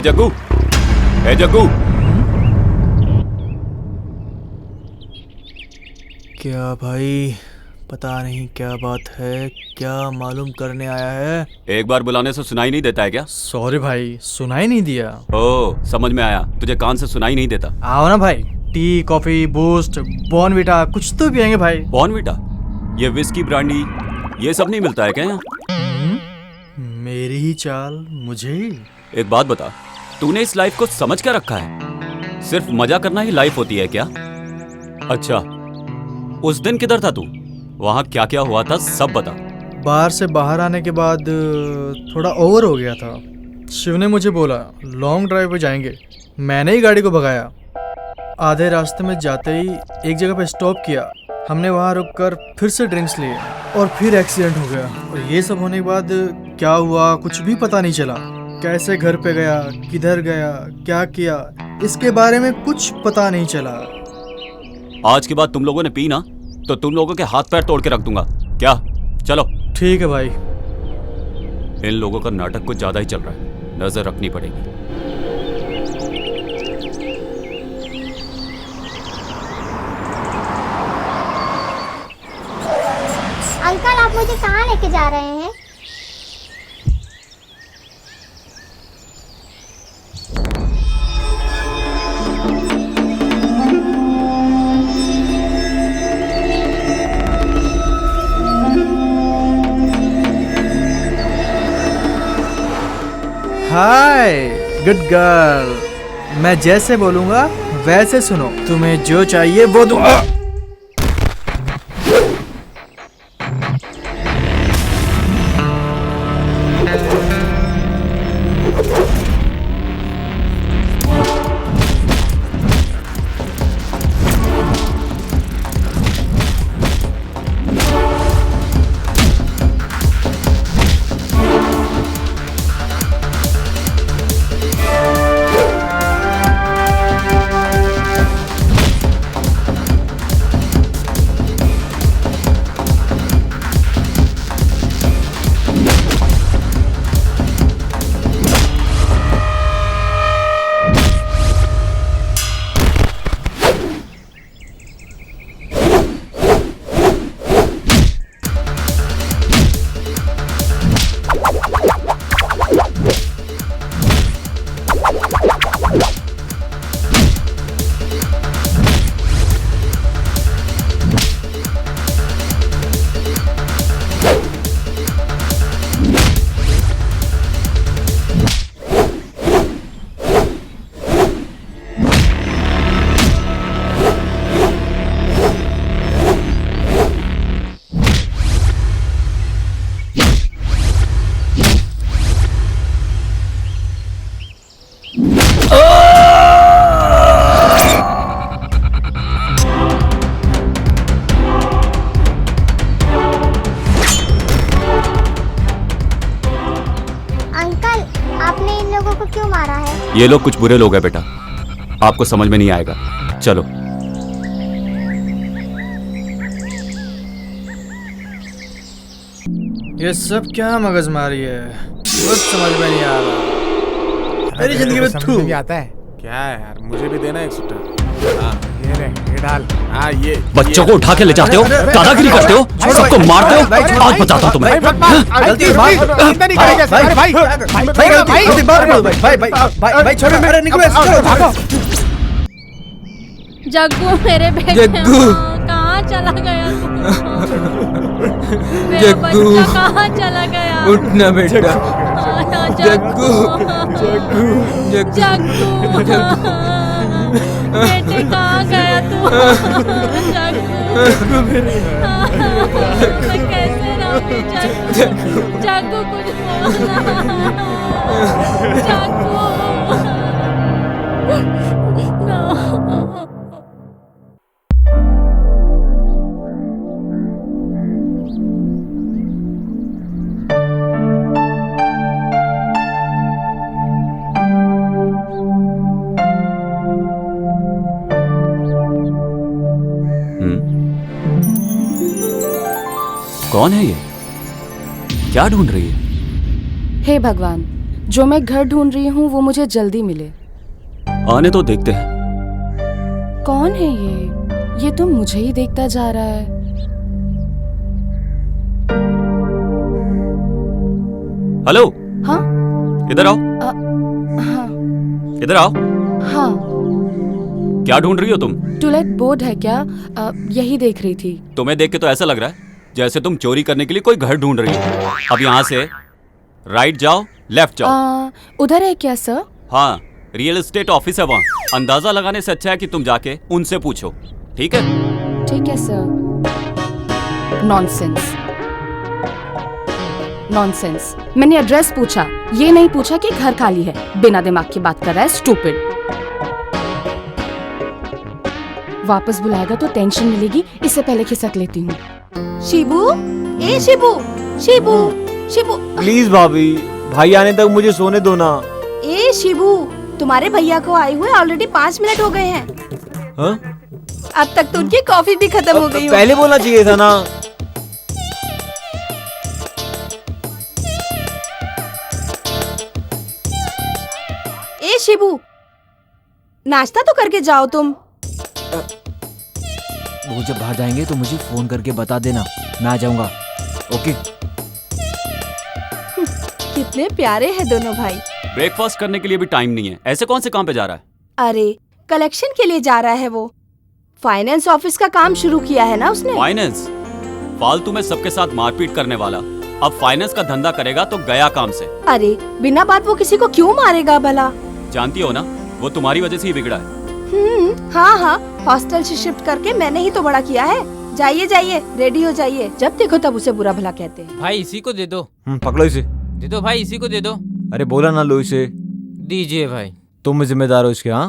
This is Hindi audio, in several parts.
जग्गू, ए जग्गू। क्या भाई, पता नहीं क्या बात है, क्या मालूम करने आया है। एक बार बुलाने से सुनाई नहीं देता है क्या? सॉरी भाई, सुनाई नहीं दिया। ओ, समझ में आया, तुझे कान से सुनाई नहीं देता। आओ ना भाई, टी, कॉफी, बूस्ट, बॉर्नविटा कुछ तो पियेंगे भाई। बॉर्नविटा, ये विस्की, ब्रांडी, ये सब नहीं मिलता है क्या यहाँ? मेरी ही चाल, मुझे ही। एक बात बता, तूने इस लाइफ को समझ क्या रखा है? सिर्फ मजा करना ही लाइफ होती है क्या? अच्छा, उस दिन किधर था तू? वहाँ क्या क्या हुआ था सब बता। बार से बाहर आने के बाद थोड़ा ओवर हो गया था। शिव ने मुझे बोला लॉन्ग ड्राइव पे जाएंगे, मैंने ही गाड़ी को भगाया। आधे रास्ते में जाते ही एक जगह पे स्टॉप किया, हमने वहाँ रुककर फिर से ड्रिंक्स लिए और फिर एक्सीडेंट हो गया। और ये सब होने के बाद क्या हुआ कुछ भी पता नहीं चला। कैसे घर पे गया, किधर गया, क्या किया, इसके बारे में कुछ पता नहीं चला। आज के बाद तुम लोगों ने पी ना तो तुम लोगों के हाथ पैर तोड़ के रख दूंगा। क्या? चलो। ठीक है भाई। इन लोगों का नाटक कुछ ज्यादा ही चल रहा है, नजर रखनी पड़ेगी। अंकल, आप मुझे कहाँ लेके जा रहे हैं? हाय गुड गर्ल, मैं जैसे बोलूंगा वैसे सुनो, तुम्हें जो चाहिए वो दूंगा। क्यों मारा है? ये लोग कुछ बुरे लोग हैं बेटा, आपको समझ में नहीं आएगा। चलो। ये सब क्या मगजमारी है, कुछ समझ में नहीं आ रहा। मेरी जिंदगी में समझ में आता है क्या है यार? मुझे भी देना एक सुट्टा। ये ले, ये डाल। ये बच्चों को उठा के ले जाते हो, दादागिरी करते हो, सबको मारते हो। आज बताता हूं तुम्हें। जग्गू मेरे बेटे, कहाँ चला गया मेरा बच्चा कहाँ चला गया? उठना बेटा। जग्गू, जग्गू बेटे कहाँ गया तू? जग्गू मैं कैसे रहूं? जग्गू कुछ बोलना। जग्गू कौन है ये? क्या ढूंढ रही है? हे भगवान, जो मैं घर ढूंढ रही हूँ वो मुझे जल्दी मिले। आने तो देखते हैं। कौन है ये तो मुझे ही देखता जा रहा है। हेलो, हाँ इधर आओ। हाँ इधर आओ। हाँ। क्या ढूंढ रही हो तुम? टूलेट बोर्ड है क्या? यही देख रही थी। तुम्हें देख के तो ऐसा लग रहा है जैसे तुम चोरी करने के लिए कोई घर ढूंढ रही हो। अब यहाँ से राइट जाओ, लेफ्ट जाओ। उधर है क्या सर? हाँ, रियल एस्टेट ऑफिस है वहाँ। अंदाजा लगाने से अच्छा है कि तुम जाके उनसे पूछो, ठीक है? ठीक है सर। Nonsense, nonsense. मैंने एड्रेस पूछा, ये नहीं पूछा कि घर खाली है। बिना दिमाग की बात कर रहा है, स्टूपिड। वापस बुलाएगा तो टेंशन मिलेगी, इससे पहले खिसक लेती हूँ। शिबू, ए शिबू, शिबू, शिबू। प्लीज भाभी, भाई आने तक मुझे सोने दो ना। ए शिबू, तुम्हारे भैया को आए हुए ऑलरेडी 5 मिनट हो गए हैं। हाँ? अब तक तो उनकी कॉफी भी खत्म हो गई। पहले बोलना चाहिए था ना। ए शिबू, नाश्ता तो करके जाओ तुम। वो जब बाहर जाएंगे तो मुझे फोन करके बता देना, मैं आ जाऊंगा। ओके? कितने प्यारे हैं दोनों भाई। ब्रेकफास्ट करने के लिए भी टाइम नहीं है। ऐसे कौन से काम पे जा रहा है? अरे कलेक्शन के लिए जा रहा है वो। फाइनेंस ऑफिस का काम शुरू किया है ना उसने। फाइनेंस? फालतू में सबके साथ मारपीट करने वाला अब फाइनेंस का धंधा करेगा तो गया काम से। अरे बिना बात वो किसी को क्यों मारेगा भला? जानती हो ना, वो तुम्हारी वजह से ही बिगड़ा है। हाँ हाँ, हॉस्टल से शिफ्ट करके मैंने ही तो बड़ा किया है। जाइए जाइए, रेडी हो जाइए। जब देखो तब उसे बुरा भला कहते हैं। भाई इसी को दे दो। पकड़ो इसे। दे दो भाई, इसी को दे दो। अरे बोला ना लो इसे। दीजिए भाई। तुम जिम्मेदार हो इसके। हाँ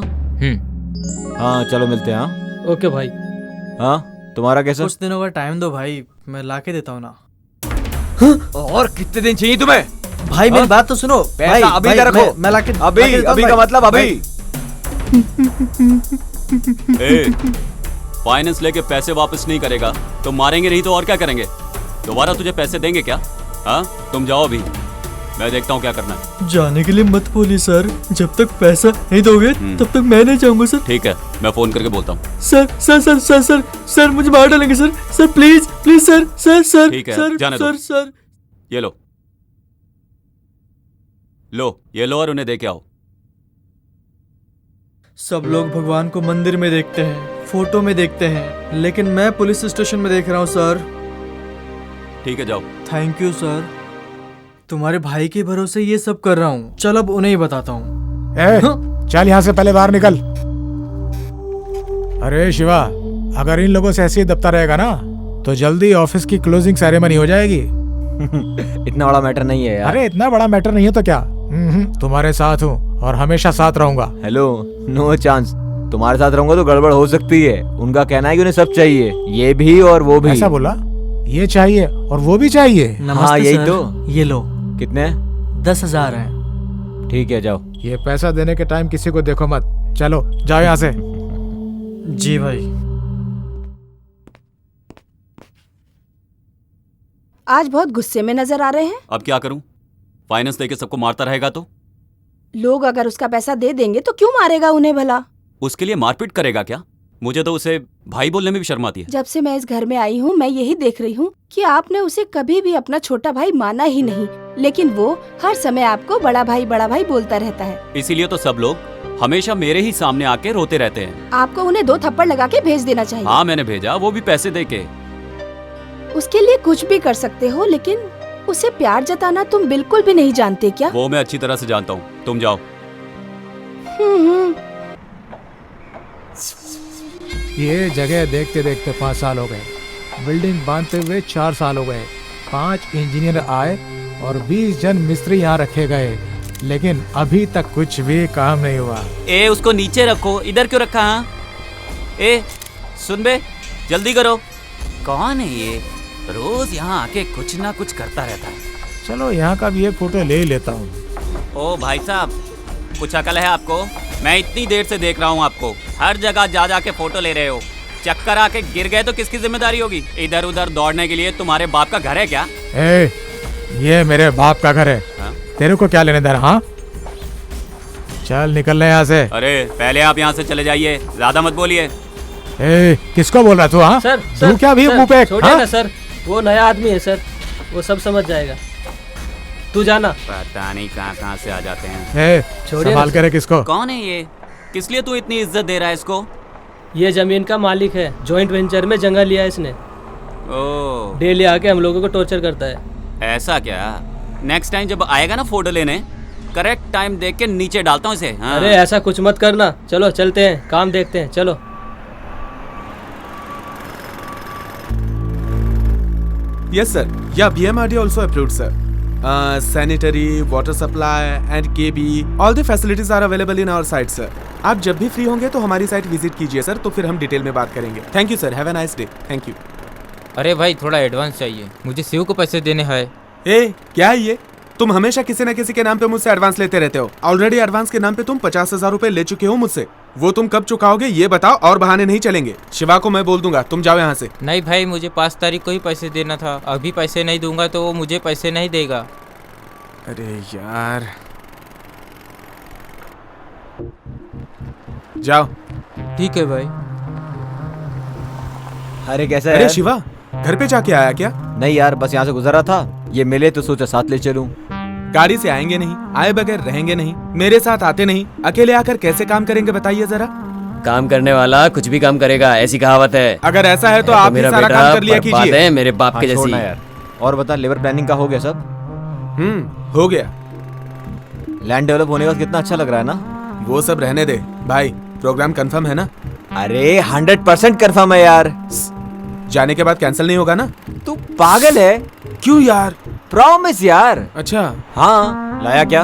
हाँ, चलो मिलते हैं। हाँ ओके भाई। हाँ, तुम्हारा कैसा? कुछ दिनों का टाइम दो भाई, मैं लाके देता हूँ ना। और कितने दिन चाहिए तुम्हें? भाई मेरी बात तो सुनो। पैसा भाई, अभी भाई, इधर रखो। मैं लाके अभी लाके देता हूँ अभी भाई। का मतलब अभी। ए, फाइनेंस लेके पैसे वापस नहीं करेगा तो मारेंगे नहीं तो और क्या करेंगे? दोबारा तुझे पैसे देंगे क्या? हाँ, तुम जाओ अभी, मैं देखता हूँ क्या करना है। जाने के लिए मत बोलिए सर, जब तक पैसा नहीं दोगे तब तक मैं नहीं जाऊंगा सर। ठीक है, मैं फोन करके बोलता हूँ। Sir sir sir sir sir sir मुझे मार डालेंगे sir. Sir please please sir sir sir. ठीक है, सर, जाने दो। सर सर ये लो, ये लो और उन्हें दे के आओ। सब लोग भगवान को मंदिर में देखते हैं, फोटो में देखते हैं, लेकिन मैं पुलिस स्टेशन में देख रहा हूँ सर। ठीक है, जाओ। थैंक यू सर, तुम्हारे भाई के भरोसे ये सब कर रहा हूँ। चल अब उन्हें ही बताता हूँ। चल यहाँ से पहले बाहर निकल। अरे शिवा, अगर इन लोगों से ऐसे ही दबता रहेगा ना तो जल्दी ऑफिस की क्लोजिंग सेरेमनी हो जाएगी। इतना बड़ा मैटर नहीं है यार। अरे इतना बड़ा मैटर नहीं है तो क्या, तुम्हारे साथ हूँ और हमेशा साथ रहूंगा। Hello, no chance. तुम्हारे साथ रहूंगा तो गड़बड़ हो सकती है। उनका कहना है कि उन्हें सब चाहिए, ये भी और वो भी। ऐसा बोला? ये चाहिए और वो भी चाहिए? हाँ यही तो। ये लो। कितने? 10,000 है। ठीक है, जाओ। ये पैसा देने के टाइम किसी को देखो मत। चलो जाओ यहाँ से। जी भाई। आज बहुत गुस्से में नजर आ रहे हैं। अब क्या करूं? फाइनेंस लेके सबको मारता रहेगा तो? लोग अगर उसका पैसा दे देंगे तो क्यों मारेगा उन्हें भला? उसके लिए मारपीट करेगा क्या? मुझे तो उसे भाई बोलने में भी शर्म आती है। जब से मैं इस घर में आई हूँ मैं यही देख रही हूँ कि आपने उसे कभी भी अपना छोटा भाई माना ही नहीं, लेकिन वो हर समय आपको बड़ा भाई बोलता रहता है। इसीलिए तो सब लोग हमेशा मेरे ही सामने आके रोते रहते हैं। आपको उन्हें 2 थप्पड़ लगा के भेज देना चाहिए। हाँ मैंने भेजा, वो भी पैसे दे के। उसके लिए कुछ भी कर सकते हो, लेकिन उसे प्यार जताना तुम बिल्कुल भी नहीं जानते क्या? वो मैं अच्छी तरह से जानता हूँ, तुम जाओ। ये जगह देखते देखते 5 साल हो गए, बिल्डिंग बांधते हुए 4 साल हो गए, 5 इंजीनियर आए और 20 जन मिस्त्री यहाँ रखे गए, लेकिन अभी तक कुछ भी काम नहीं हुआ। ए उसको नीचे रखो, इधर क्यों रखा? हाँ ए सुन बे, जल्दी करो। कौन है ये? रोज यहाँ आके कुछ ना कुछ करता रहता है। चलो यहाँ का भी एक फोटो ले ही लेता हूँ। ओ भाई साहब, कुछ अकल है आपको? मैं इतनी देर से देख रहा हूँ आपको, हर जगह जा जाके फोटो ले रहे हो। चक्कर आके गिर गए तो किसकी जिम्मेदारी होगी? इधर उधर दौड़ने के लिए तुम्हारे बाप का घर है क्या? ए, ये मेरे बाप का घर है। हाँ? तेरे को क्या लेने देना? हाँ चल निकल ले यहाँ से। अरे पहले आप यहाँ से चले जाइए, ज्यादा मत बोलिए। ए, किसको बोल रहा तू? हाँ सर तू क्या भी मुंह पे? छोड़िए हाँ? ना सर, वो नया आदमी है सर, वो सब समझ जाएगा। तू जाना। पता नहीं कहाँ से आ जाते हैं। ए, छोड़िए संभाल ना करे किसको? कौन है ये? किस लिए तू इतनी इज्जत दे रहा है इसको? ये जमीन का मालिक है, जॉइंट वेंचर में जगह लिया है इसने। ओह, डेली आके हम लोगों को टॉर्चर करता है। ऐसा क्या? नेक्स्ट टाइम जब आएगा ना फोटो लेने, करेक्ट टाइम देख के नीचे डालता हूँ इसे। हाँ। अरे ऐसा कुछ मत करना, चलो चलते हैं, काम देखते हैं, चलो। Yes, sir. Yeah, BMRD also approved, sir. Sanitary, water supply and KB, all the facilities are available in our site, sir. आप जब भी फ्री होंगे तो हमारी साइट विजिट कीजिए सर, तो फिर हम डिटेल में बात करेंगे। Thank you sir, have a nice day. Thank you. अरे भाई थोड़ा एडवांस चाहिए, मुझे शिव को पैसे देने हैं। ए, क्या है ये? तुम हमेशा किसी न किसी के नाम पे मुझसे एडवांस लेते रहते हो। ऑलरेडी एडवांस के नाम पे तुम 50,000 रुपए ले चुके हो मुझसे। वो तुम कब चुकाओगे ये बताओ, और बहाने नहीं चलेंगे। शिवा को मैं बोल दूंगा, तुम जाओ यहाँ से। नहीं भाई, मुझे 5 तारीख को ही पैसे देना था, अभी पैसे नहीं दूंगा तो वो मुझे पैसे नहीं देगा। अरे यार, जाओ। ठीक है भाई। अरे कैसा है अरे यार? शिवा, घर पे जाके आया क्या? नहीं यार, बस यहाँ से गुजरा था, ये मिले तो सोचा साथ ले चलूं। गाड़ी से आएंगे नहीं, आए बगैर रहेंगे नहीं, मेरे साथ आते नहीं, अकेले आकर कैसे काम करेंगे बताइए जरा। काम करने वाला कुछ भी काम करेगा, ऐसी कहावत है। अगर ऐसा है तो आप भी सारा काम कर लिया कीजिए। है मेरे बाप के जैसी। छोड़ना यार। और बता, लेबर प्लानिंग का हो गया सब? हो गया। लैंड डेवलप होने का कितना अच्छा लग रहा है ना? वो सब रहने दे भाई, प्रोग्राम कंफर्म है ना? अरे 100% कंफर्म है यार। जाने के बाद कैंसिल नहीं होगा ना? तू पागल है? क्यों यार? प्रॉमिस यार। अच्छा हाँ, लाया क्या?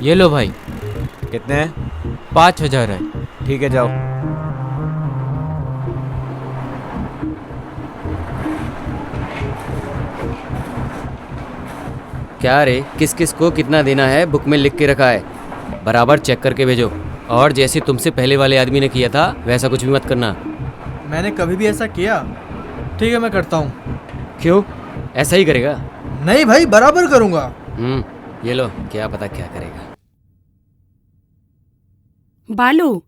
ये लो भाई। कितने हैं? 5,000 है। ठीक है, जाओ। क्या रे, किस किस को कितना देना है बुक में लिख के रखा है, बराबर चेक करके भेजो। और जैसे तुमसे पहले वाले आदमी ने किया था वैसा कुछ भी मत करना। मैंने कभी भी ऐसा किया? ठीक है, मैं करता हूँ। क्यों, ऐसा ही करेगा? नहीं भाई, बराबर करूँगा। ये लो, क्या पता क्या करेगा। बालू,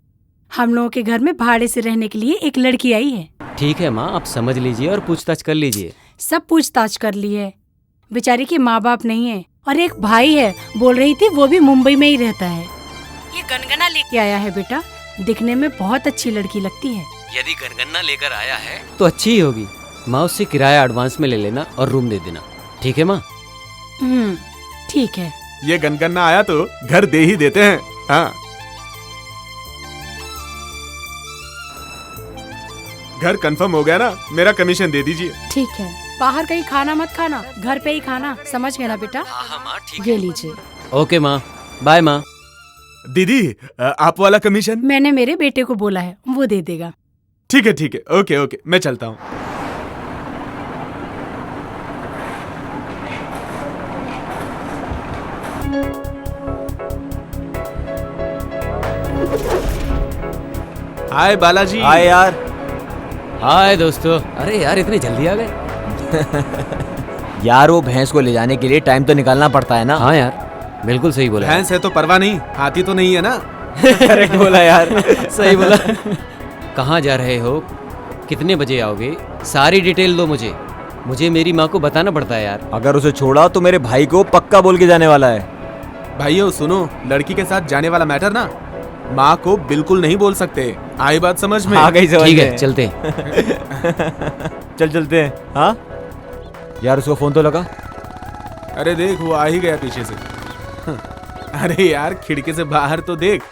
हम लोगों के घर में भाड़े से रहने के लिए एक लड़की आई है। ठीक है माँ, आप समझ लीजिए और पूछताछ कर लीजिए। सब पूछताछ कर ली है। बेचारी के माँ बाप नहीं है और एक भाई है, बोल रही थी वो भी मुंबई में ही रहता है। ये गनगना लेके आया है बेटा, दिखने में बहुत अच्छी लड़की लगती है। यदि गनगना लेकर आया है तो अच्छी ही होगी। माँ, उससे किराया एडवांस में ले लेना और रूम दे देना, ठीक है माँ? ठीक है। ये गनगना आया तो घर दे ही देते हैं। हाँ, घर कंफर्म हो गया ना, मेरा कमीशन दे दीजिए। ठीक है, बाहर कहीं खाना मत खाना, घर पे ही खाना, समझ गए ना बेटा? हाँ माँ, ठीक ये लीजिए। ओके माँ, बाय माँ। दीदी, आप वाला कमीशन? मैंने मेरे बेटे को बोला है, वो दे देगा। ठीक है ठीक है, ओके ओके, मैं चलता हूँ। हाय बालाजी। हाय यार। हाय दोस्तों। अरे यार, इतनी जल्दी आ गए? यार, वो भैंस को ले जाने के लिए टाइम तो निकालना पड़ता है ना। हाँ यार, बिल्कुल सही बोला। भैंस है तो परवाह नहीं, हाथी तो नहीं है ना। करेक्ट बोला यार। सही बोला। कहाँ जा रहे हो, कितने बजे आओगे, सारी डिटेल दो मुझे। मुझे मेरी माँ को बताना पड़ता है यार। अगर उसे छोड़ा तो मेरे भाई को पक्का बोल के जाने वाला है। भाइयों सुनो, लड़की के साथ जाने वाला मैटर ना माँ को बिल्कुल नहीं बोल सकते। आई बात समझ में? आ गई समझ में। ठीक है, चलते हैं। चल चलते हैं। हाँ यार, उसको फोन तो लगा। अरे देख, वो आ ही गया पीछे से। अरे यार, खिड़की से बाहर तो देख।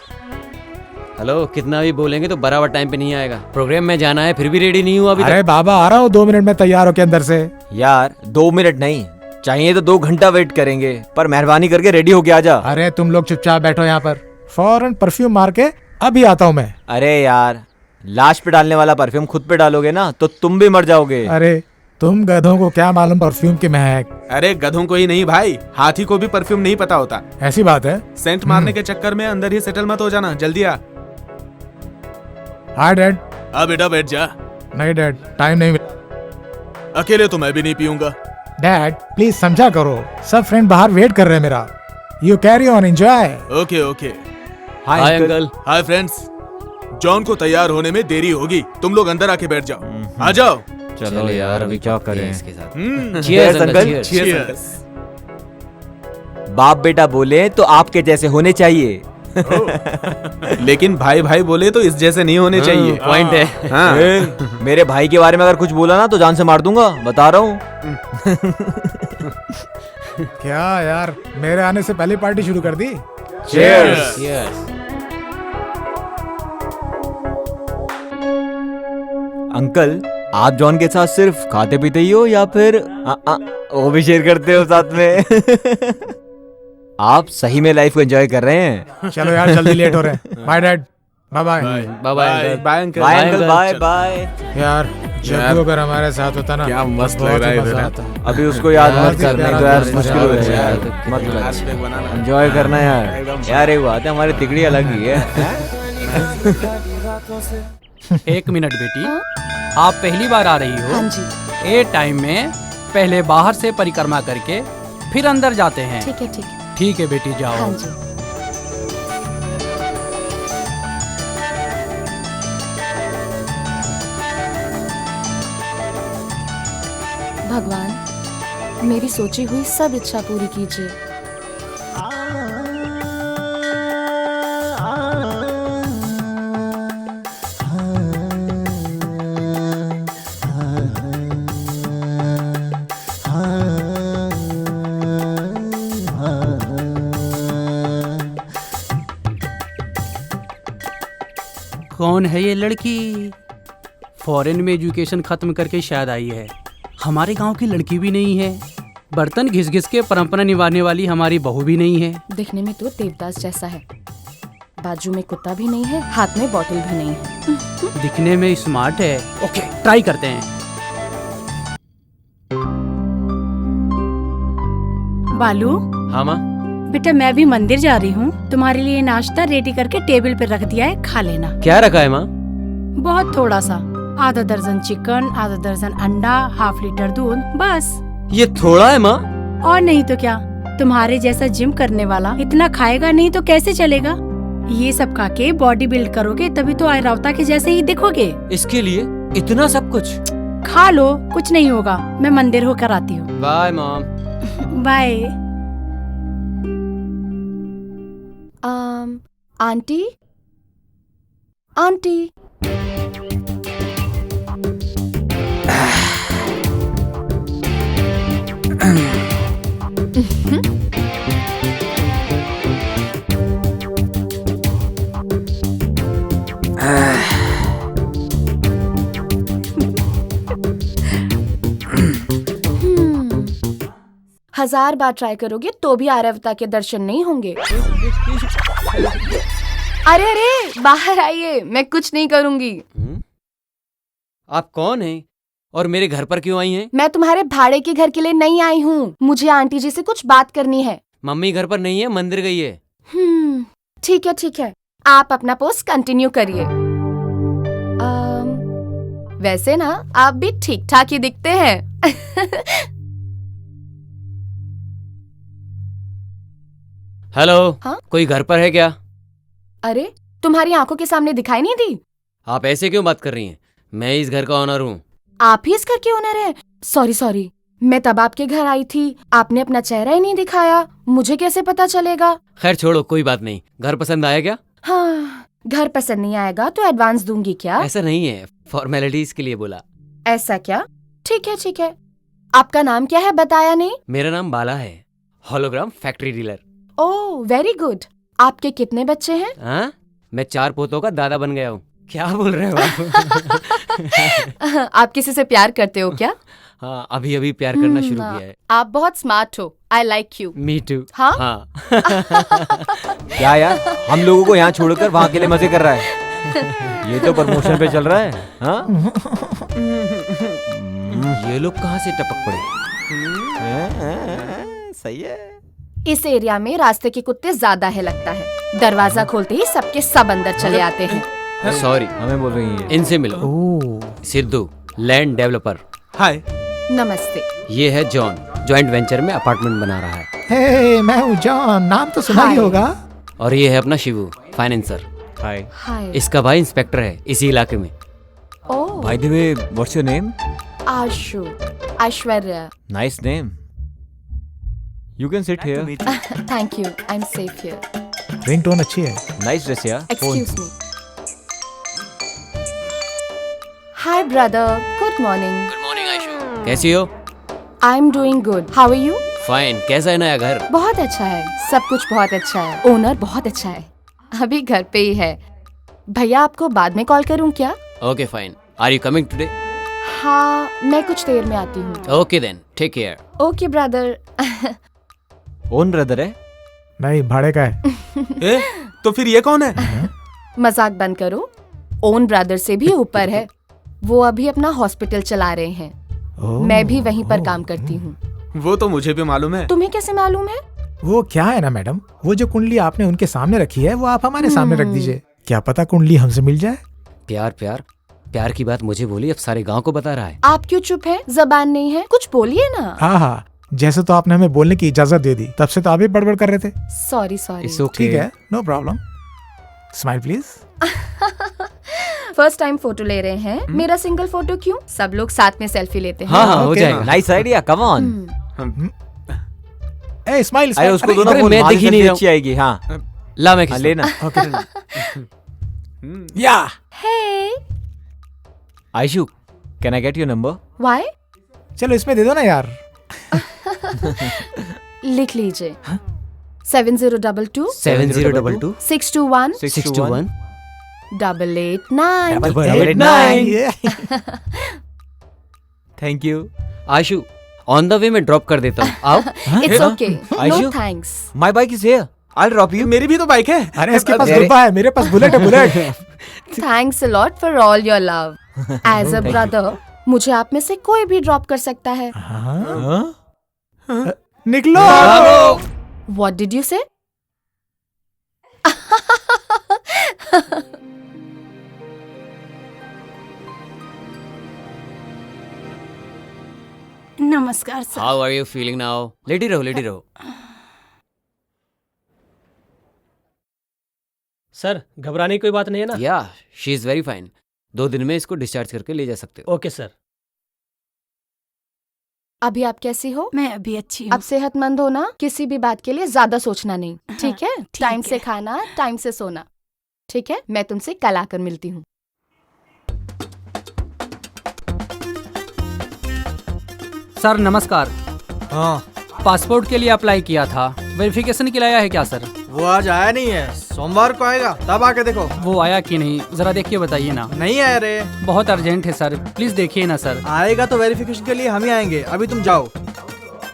हेलो, कितना भी बोलेंगे तो बराबर टाइम पे नहीं आएगा। प्रोग्राम में जाना है, फिर भी रेडी नहीं हुआ अभी अरे तक। बाबा, आ रहा हूँ 2 मिनट में, तैयार हो के अंदर से। यार 2 मिनट नहीं चाहिए तो 2 घंटा वेट करेंगे, पर मेहरबानी करके रेडी होके आ जा। अरे तुम लोग चुपचाप बैठो यहाँ पर, फौरन परफ्यूम मार के अभी आता हूँ मैं। अरे यार, लाश पे डालने वाला परफ्यूम खुद पे डालोगे ना तो तुम भी मर जाओगे। अरे तुम गधों को क्या मालूम परफ्यूम की महक। अरे गधों को ही नहीं भाई, हाथी को भी परफ्यूम नहीं पता होता। ऐसी बात है? सेंट मारने के चक्कर में अंदर ही सेटल मत हो जाना, जल्दी आ। हाँ डैड। बेटा बैठ जा। नहीं डैड, टाइम नहीं मिला। अकेले तो मैं भी नहीं पीऊंगा। डैड प्लीज समझा करो, सब फ्रेंड बाहर वेट कर रहे हैं मेरा। You carry on, enjoy. Okay okay. Hi uncle. Hi friends. John को तैयार होने में देरी होगी, तुम लोग अंदर आके बैठ जाओ। आ जाओ। चलो यार अभी क्या करें इसके साथ। Cheers, uncle. Cheers। बाप बेटा बोले तो आपके जैसे होने चाहिए। लेकिन भाई भाई बोले तो इस जैसे नहीं होने चाहिए। पॉइंट है। हाँ। मेरे भाई के बारे में अगर कुछ बोला ना तो जान से मार दूंगा, बता रहा हूँ। क्या यार, मेरे आने से पहले पार्टी शुरू कर दी। Cheers। अंकल आप जॉन के साथ सिर्फ खाते पीते ही हो या फिर वो भी शेयर करते हो साथ में? आप सही में लाइफ को एंजॉय कर रहे हैं। चलो यार जल्दी लेट हो रहे हैं। Bye dad. Bye bye. Bye bye uncle. Bye uncle. Bye bye. यार जग्गू अगर हमारे साथ होता ना क्या मस्त बहुत लग रहा है मजा इधर। आता। अभी उसको याद बहुत मत ही करना, प्यारा तो यार दोस्त मुश्किल है हो यार। जाएगा यार। मत एंजॉय करना यार। यार एक बात है, हमारी तिकड़ी अलग ही है। एक मिनट बेटी, आप पहली बार आ रही हो? हाँ जी। ए टाइम में पहले बाहर से परिक्रमा करके फिर अंदर जाते हैं। ठीक है ठीक है। ठीक है बेटी, जाओ। हाँ जी। भगवान मेरी सोची हुई सब इच्छा पूरी कीजिए। कौन है ये लड़की? फॉरेन में एजुकेशन खत्म करके शायद आई है। हमारे गांव की लड़की भी नहीं है। बर्तन घिस घिस के परंपरा निभाने वाली हमारी बहू भी नहीं है। दिखने में तो देवदास जैसा है, बाजू में कुत्ता भी नहीं है, हाथ में बोतल भी नहीं है। दिखने में स्मार्ट है। ओके, ट्राई करते हैं। बालू हाँ माँ। बेटा मैं भी मंदिर जा रही हूँ, तुम्हारे लिए नाश्ता रेडी करके टेबल पे रख दिया है, खा लेना। क्या रखा है माँ? बहुत थोड़ा सा, आधा दर्जन चिकन, आधा दर्जन अंडा, ½ लीटर दूध, बस। ये थोड़ा है माँ? और नहीं तो क्या, तुम्हारे जैसा जिम करने वाला इतना खाएगा नहीं तो कैसे चलेगा। ये सब खा के बॉडी बिल्ड करोगे तभी तो आयरावता के जैसे ही दिखोगे। इसके लिए इतना सब कुछ? खा लो, कुछ नहीं होगा। मैं मंदिर होकर आती हूँ। Bye mom. Bye. Aunty aunty हजार बार ट्राई करोगे तो भी आर्यवता के दर्शन नहीं होंगे। अरे अरे बाहर आइए, मैं कुछ नहीं करूंगी। आप कौन हैं और मेरे घर पर क्यों आई हैं? मैं तुम्हारे भाड़े के घर के लिए नहीं आई हूँ, मुझे आंटी जी से कुछ बात करनी है। मम्मी घर पर नहीं है, मंदिर गई है। ठीक है ठीक है, आप अपना पोस्ट कंटिन्यू करिए। वैसे ना आप भी ठीक ठाक ही दिखते हैं। हेलो। हाँ? कोई घर पर है क्या? अरे तुम्हारी आंखों के सामने दिखाई नहीं दी? आप ऐसे क्यों बात कर रही हैं? मैं इस घर का ओनर हूँ। आप ही इस घर के ओनर हैं? सॉरी, मैं तब आपके घर आई थी, आपने अपना चेहरा ही नहीं दिखाया, मुझे कैसे पता चलेगा। खैर छोड़ो, कोई बात नहीं। घर पसंद आया क्या? हाँ, घर पसंद नहीं आएगा तो एडवांस दूंगी क्या? ऐसा नहीं है, फॉर्मेलिटीज के लिए बोला। ऐसा क्या? ठीक है। आपका नाम क्या है बताया नहीं? मेरा नाम बाला है, hologram factory dealer. Oh very good. आपके कितने बच्चे हैं? हाँ, मैं 4 पोतों का दादा बन गया हूँ। क्या बोल रहे हो आप? आप किसी से प्यार करते हो क्या? हाँ, अभी अभी प्यार करना शुरू किया है। आप बहुत स्मार्ट हो, I like you. Me too. हाँ? क्या यार, हम लोगों को यहाँ छोड़कर वहाँ के लिए मजे कर रहा है। ये तो प्रमोशन पे चल रहा है। हाँ? ये लोग कहाँ से टपक पड़े? सही है। इस एरिया में रास्ते के कुत्ते ज्यादा है लगता है, दरवाजा खोलते ही सबके सब अंदर चले आते हैं। सॉरी, हमें बोल रही है। इनसे मिलो। Sidhu, land developer. हाय। नमस्ते। ये है जॉन, जॉइंट वेंचर में अपार्टमेंट बना रहा है। हे, मैं हूँ जॉन, नाम तो सुना ही Hi. होगा। और ये है अपना शिवू, फाइनेंसर। हाय। हाय। इसका भाई इंस्पेक्टर है इसी इलाके में। Oh, by the way, what's your name? Ashu, Aishwarya. Nice name. You can sit here. Thank you, I am safe here. Ringtone अच्छी है। नाइस ड्रेस यार। Excuse me. Hi brother, good morning. Good morning Aishu. कैसी हो? I am doing good, how are you? Fine. कैसा है नया घर? बहुत अच्छा है, सब कुछ बहुत अच्छा है। ओनर बहुत अच्छा है, अभी घर पे ही है। भैया आपको बाद में कॉल करूं क्या? Okay fine. Are you coming today? हाँ, मैं कुछ देर में आती हूँ। Okay then, take care. Okay brother. Own brother है? नहीं, भाड़े का है। ए, तो फिर ये कौन है? मजाक बंद करो, ओन ब्रदर से भी ऊपर है। वो अभी अपना हॉस्पिटल चला रहे हैं, मैं भी वहीं पर काम करती हूँ। वो तो मुझे भी मालूम है। तुम्हें कैसे मालूम है? वो क्या है ना मैडम, वो जो कुंडली आपने उनके सामने रखी है वो आप हमारे सामने रख दीजिए। क्या पता कुंडली हमसे मिल जाए। प्यार प्यार प्यार की बात मुझे बोली, अब सारे गांव को बता रहा है। आप क्यों चुप है? जबान नहीं है, कुछ बोलिए ना। हाँ हाँ, जैसे तो आपने हमें बोलने की इजाजत दे दी, तब से तो आप भी बड़बड़ कर रहे थे। Sorry sorry. ठीक है, no problem. Smile please. First time photo ले रहे हैं, मेरा सिंगल फोटो क्यों? सब लोग साथ में सेल्फी लेते हैं। हाँ हाँ, हो जाएगा। Nice idea, come on. A smile. अरे उसको दो ना, अरे फोन मैं दिख ही नहीं रहा अच्छी आएगी। हाँ ला, मैं हाँ, लेना। या hey, Aishu, can I get your number? Why? चलो इसमें दे दो ना यार। लिख लीजिए। 7022 7022 621 621 889। 889। Thank you. Ashu, on the way में ड्रॉप कर देता हूँ, आओ। It's okay, no Ayshu? Thanks. My bike is here, I drop you. मेरी भी तो बाइक है। अरे इसके पास गुब्बा है, मेरे पास बुलेट है, bullet. Thanks a lot for all your love. As a brother, मुझे आप में से कोई भी ड्रॉप कर सकता है। निकलो। What did you say? नमस्कार sir. How are you feeling now? लेटी रहो, लेटी रहो। सर, घबराने की कोई बात नहीं है ना? या, शी इज वेरी फाइन। 2 दिन में इसको डिस्चार्ज करके ले जा सकते हो। Okay sir. अभी आप कैसी हो? मैं अभी अच्छी हूँ। अब सेहतमंद हो ना, किसी भी बात के लिए ज्यादा सोचना नहीं, ठीक है? टाइम से खाना, टाइम से सोना, ठीक है? मैं तुमसे कल आकर मिलती हूँ। सर नमस्कार। हाँ, पासपोर्ट के लिए अप्लाई किया था, वेरिफिकेशन के लिए आया है क्या सर? वो आज आया नहीं है, सोमवार को आएगा, तब आके देखो। वो आया कि नहीं, जरा देख के बताइए ना। नहीं आया रे। बहुत अर्जेंट है सर, प्लीज देखिए ना सर। आएगा तो वेरिफिकेशन के लिए हम ही आएंगे, अभी तुम जाओ।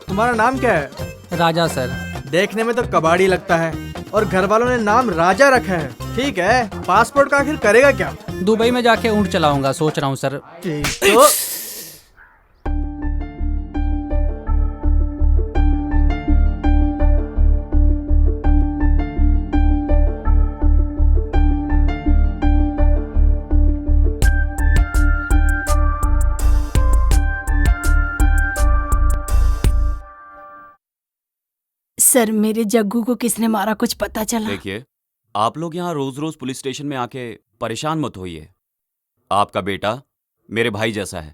तुम्हारा नाम क्या है? राजा सर। देखने में तो कबाड़ी लगता है, और घर वालों ने नाम राजा रखा है। ठीक है, पासपोर्ट का आखिर करेगा क्या? दुबई में जाके ऊँट चलाऊंगा, सोच रहा हूँ सर। तो सर, मेरे जग्गू को किसने मारा, कुछ पता चला? देखिए, आप लोग यहाँ रोज रोज पुलिस स्टेशन में आके परेशान मत होइए। आपका बेटा मेरे भाई जैसा है,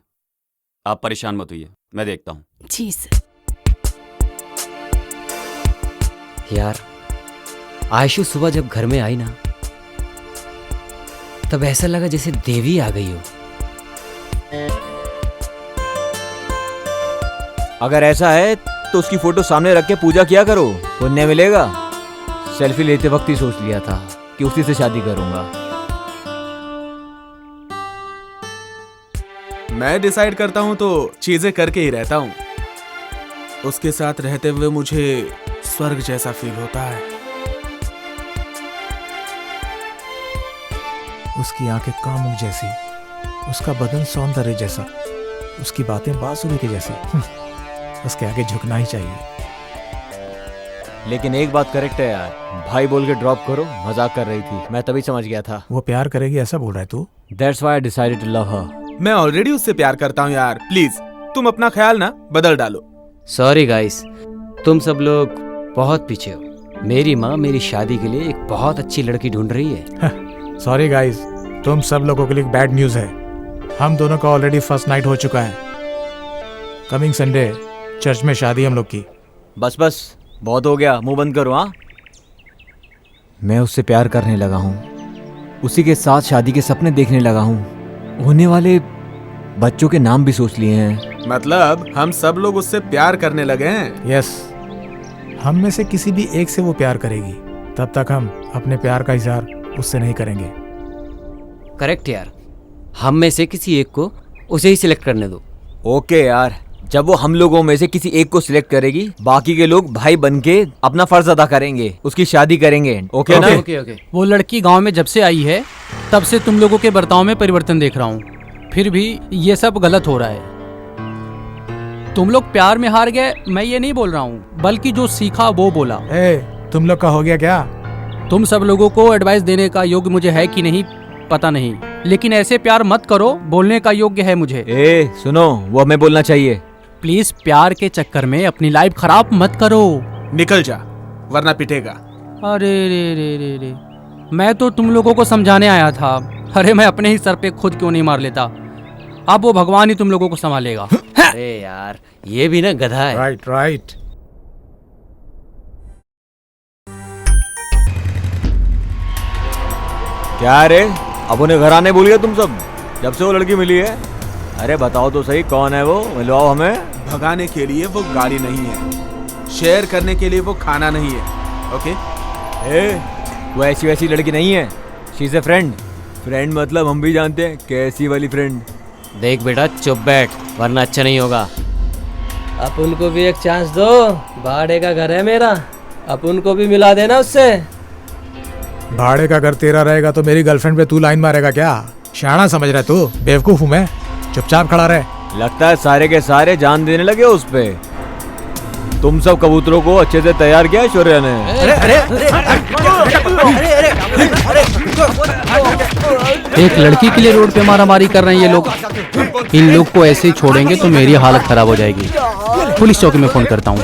आप परेशान मत होइए, मैं देखता हूँ। जी सर। यार, आयशु सुबह जब घर में आई ना, तब ऐसा लगा जैसे देवी आ गई हो। अगर ऐसा है तो उसकी फोटो सामने रख के पूजा किया करो, पुण्य मिलेगा। सेल्फी लेते वक्त ही सोच लिया था कि उसी से शादी करूंगा। मैं डिसाइड करता हूँ तो चीजें करके ही रहता हूँ। उसके साथ रहते हुए मुझे स्वर्ग जैसा फील होता है। उसकी आंखें कामुक जैसी, उसका बदन सौंदर्य जैसा, उसकी बातें बांसुरी के जैसी। उसके आगे झुकना ही चाहिए। लेकिन एक बात करेक्ट है यार, भाई बोल के ड्रॉप करो, मजाक कर रही थी, मैं तभी समझ गया था। वो प्यार करेगी ऐसा बोल रहा है तू? That's why I decided to love her. मैं ऑलरेडी उससे प्यार करता हूँ यार, प्लीज तुम अपना ख्याल ना बदल डालो। सॉरी गाइस, तुम सब लोग बहुत पीछे हो। मेरी माँ मेरी शादी के लिए एक बहुत अच्छी लड़की ढूंढ रही है। सॉरी गाइस, तुम सब लोगों के लिए बैड न्यूज़ है। हम दोनों का ऑलरेडी फर्स्ट नाइट हो चुका है। कमिंग संडे चर्च में शादी हम लोग की। बस बस, बहुत हो गया, मुंह बंद करो। हाँ, मैं उससे प्यार करने लगा हूँ, उसी के साथ शादी के सपने देखने लगा हूँ। होने वाले बच्चों के नाम भी सोच लिए हैं। मतलब हम सब लोग उससे प्यार करने लगे हैं। यस, हम में से किसी भी एक से वो प्यार करेगी, तब तक हम अपने प्यार का इजहार उससे नहीं करेंगे। करेक्ट यार, हम में से किसी एक को उसे ही सिलेक्ट करने दो। ओके यार, जब वो हम लोगों में से किसी एक को सिलेक्ट करेगी, बाकी के लोग भाई बनके अपना फर्ज अदा करेंगे, उसकी शादी करेंगे। ओके ना? ओके। वो लड़की गांव में जब से आई है तब से तुम लोगों के बर्ताव में परिवर्तन देख रहा हूँ, फिर भी ये सब गलत हो रहा है। तुम लोग प्यार में हार गए, मैं ये नहीं बोल रहा हूँ, बल्कि जो सीखा वो बोला। तुम लोग का हो गया क्या? तुम सब लोगों को एडवाइस देने का योग्य मुझे है कि नहीं पता नहीं, लेकिन ऐसे प्यार मत करो, बोलने का योग्य है मुझे। सुनो, वो हमें बोलना चाहिए। प्लीज प्यार के चक्कर में अपनी लाइफ खराब मत करो। निकल जा वरना पिटेगा। अरे रे, मैं तो तुम लोगों को समझाने आया था। अरे मैं अपने ही सर पे खुद क्यों नहीं मार लेता। अब वो भगवान ही तुम लोगों को संभालेगा। अरे यार, ये भी ना गधा है। राइट। क्या रे, अब उन्हें घर आने भूल गए तुम सब, जब से वो लड़की मिली है? अरे बताओ तो सही, कौन है वो? मिलवाओ हमें। भगाने के लिए वो गाड़ी नहीं है, शेयर करने के लिए वो खाना नहीं है। ओके? वो ऐसी वैसी लड़की नहीं है, she is a friend. Friend मतलब हम भी जानते हैं कैसी वाली फ्रेंड। देख बेटा, चुप बैठ वरना अच्छा नहीं होगा। अपन को भी एक चांस दो, भाड़े का घर है मेरा, अपन को भी मिला देना उससे। भाड़े का घर तेरा रहेगा तो मेरी गर्लफ्रेंड पे तू लाइन मारेगा क्या? शाना समझ रहा है तू? बेवकूफ हूँ मैं, चुपचाप खड़ा रहे। लगता है सारे के सारे जान देने लगे उस पे। तुम सब कबूतरों को अच्छे से तैयार किया शौर्य ने। एक लड़की के लिए रोड पे मारामारी कर रहे हैं ये लोग। इन लोग को ऐसे ही छोड़ेंगे तो मेरी हालत खराब हो जाएगी। पुलिस चौकी में फोन करता हूँ।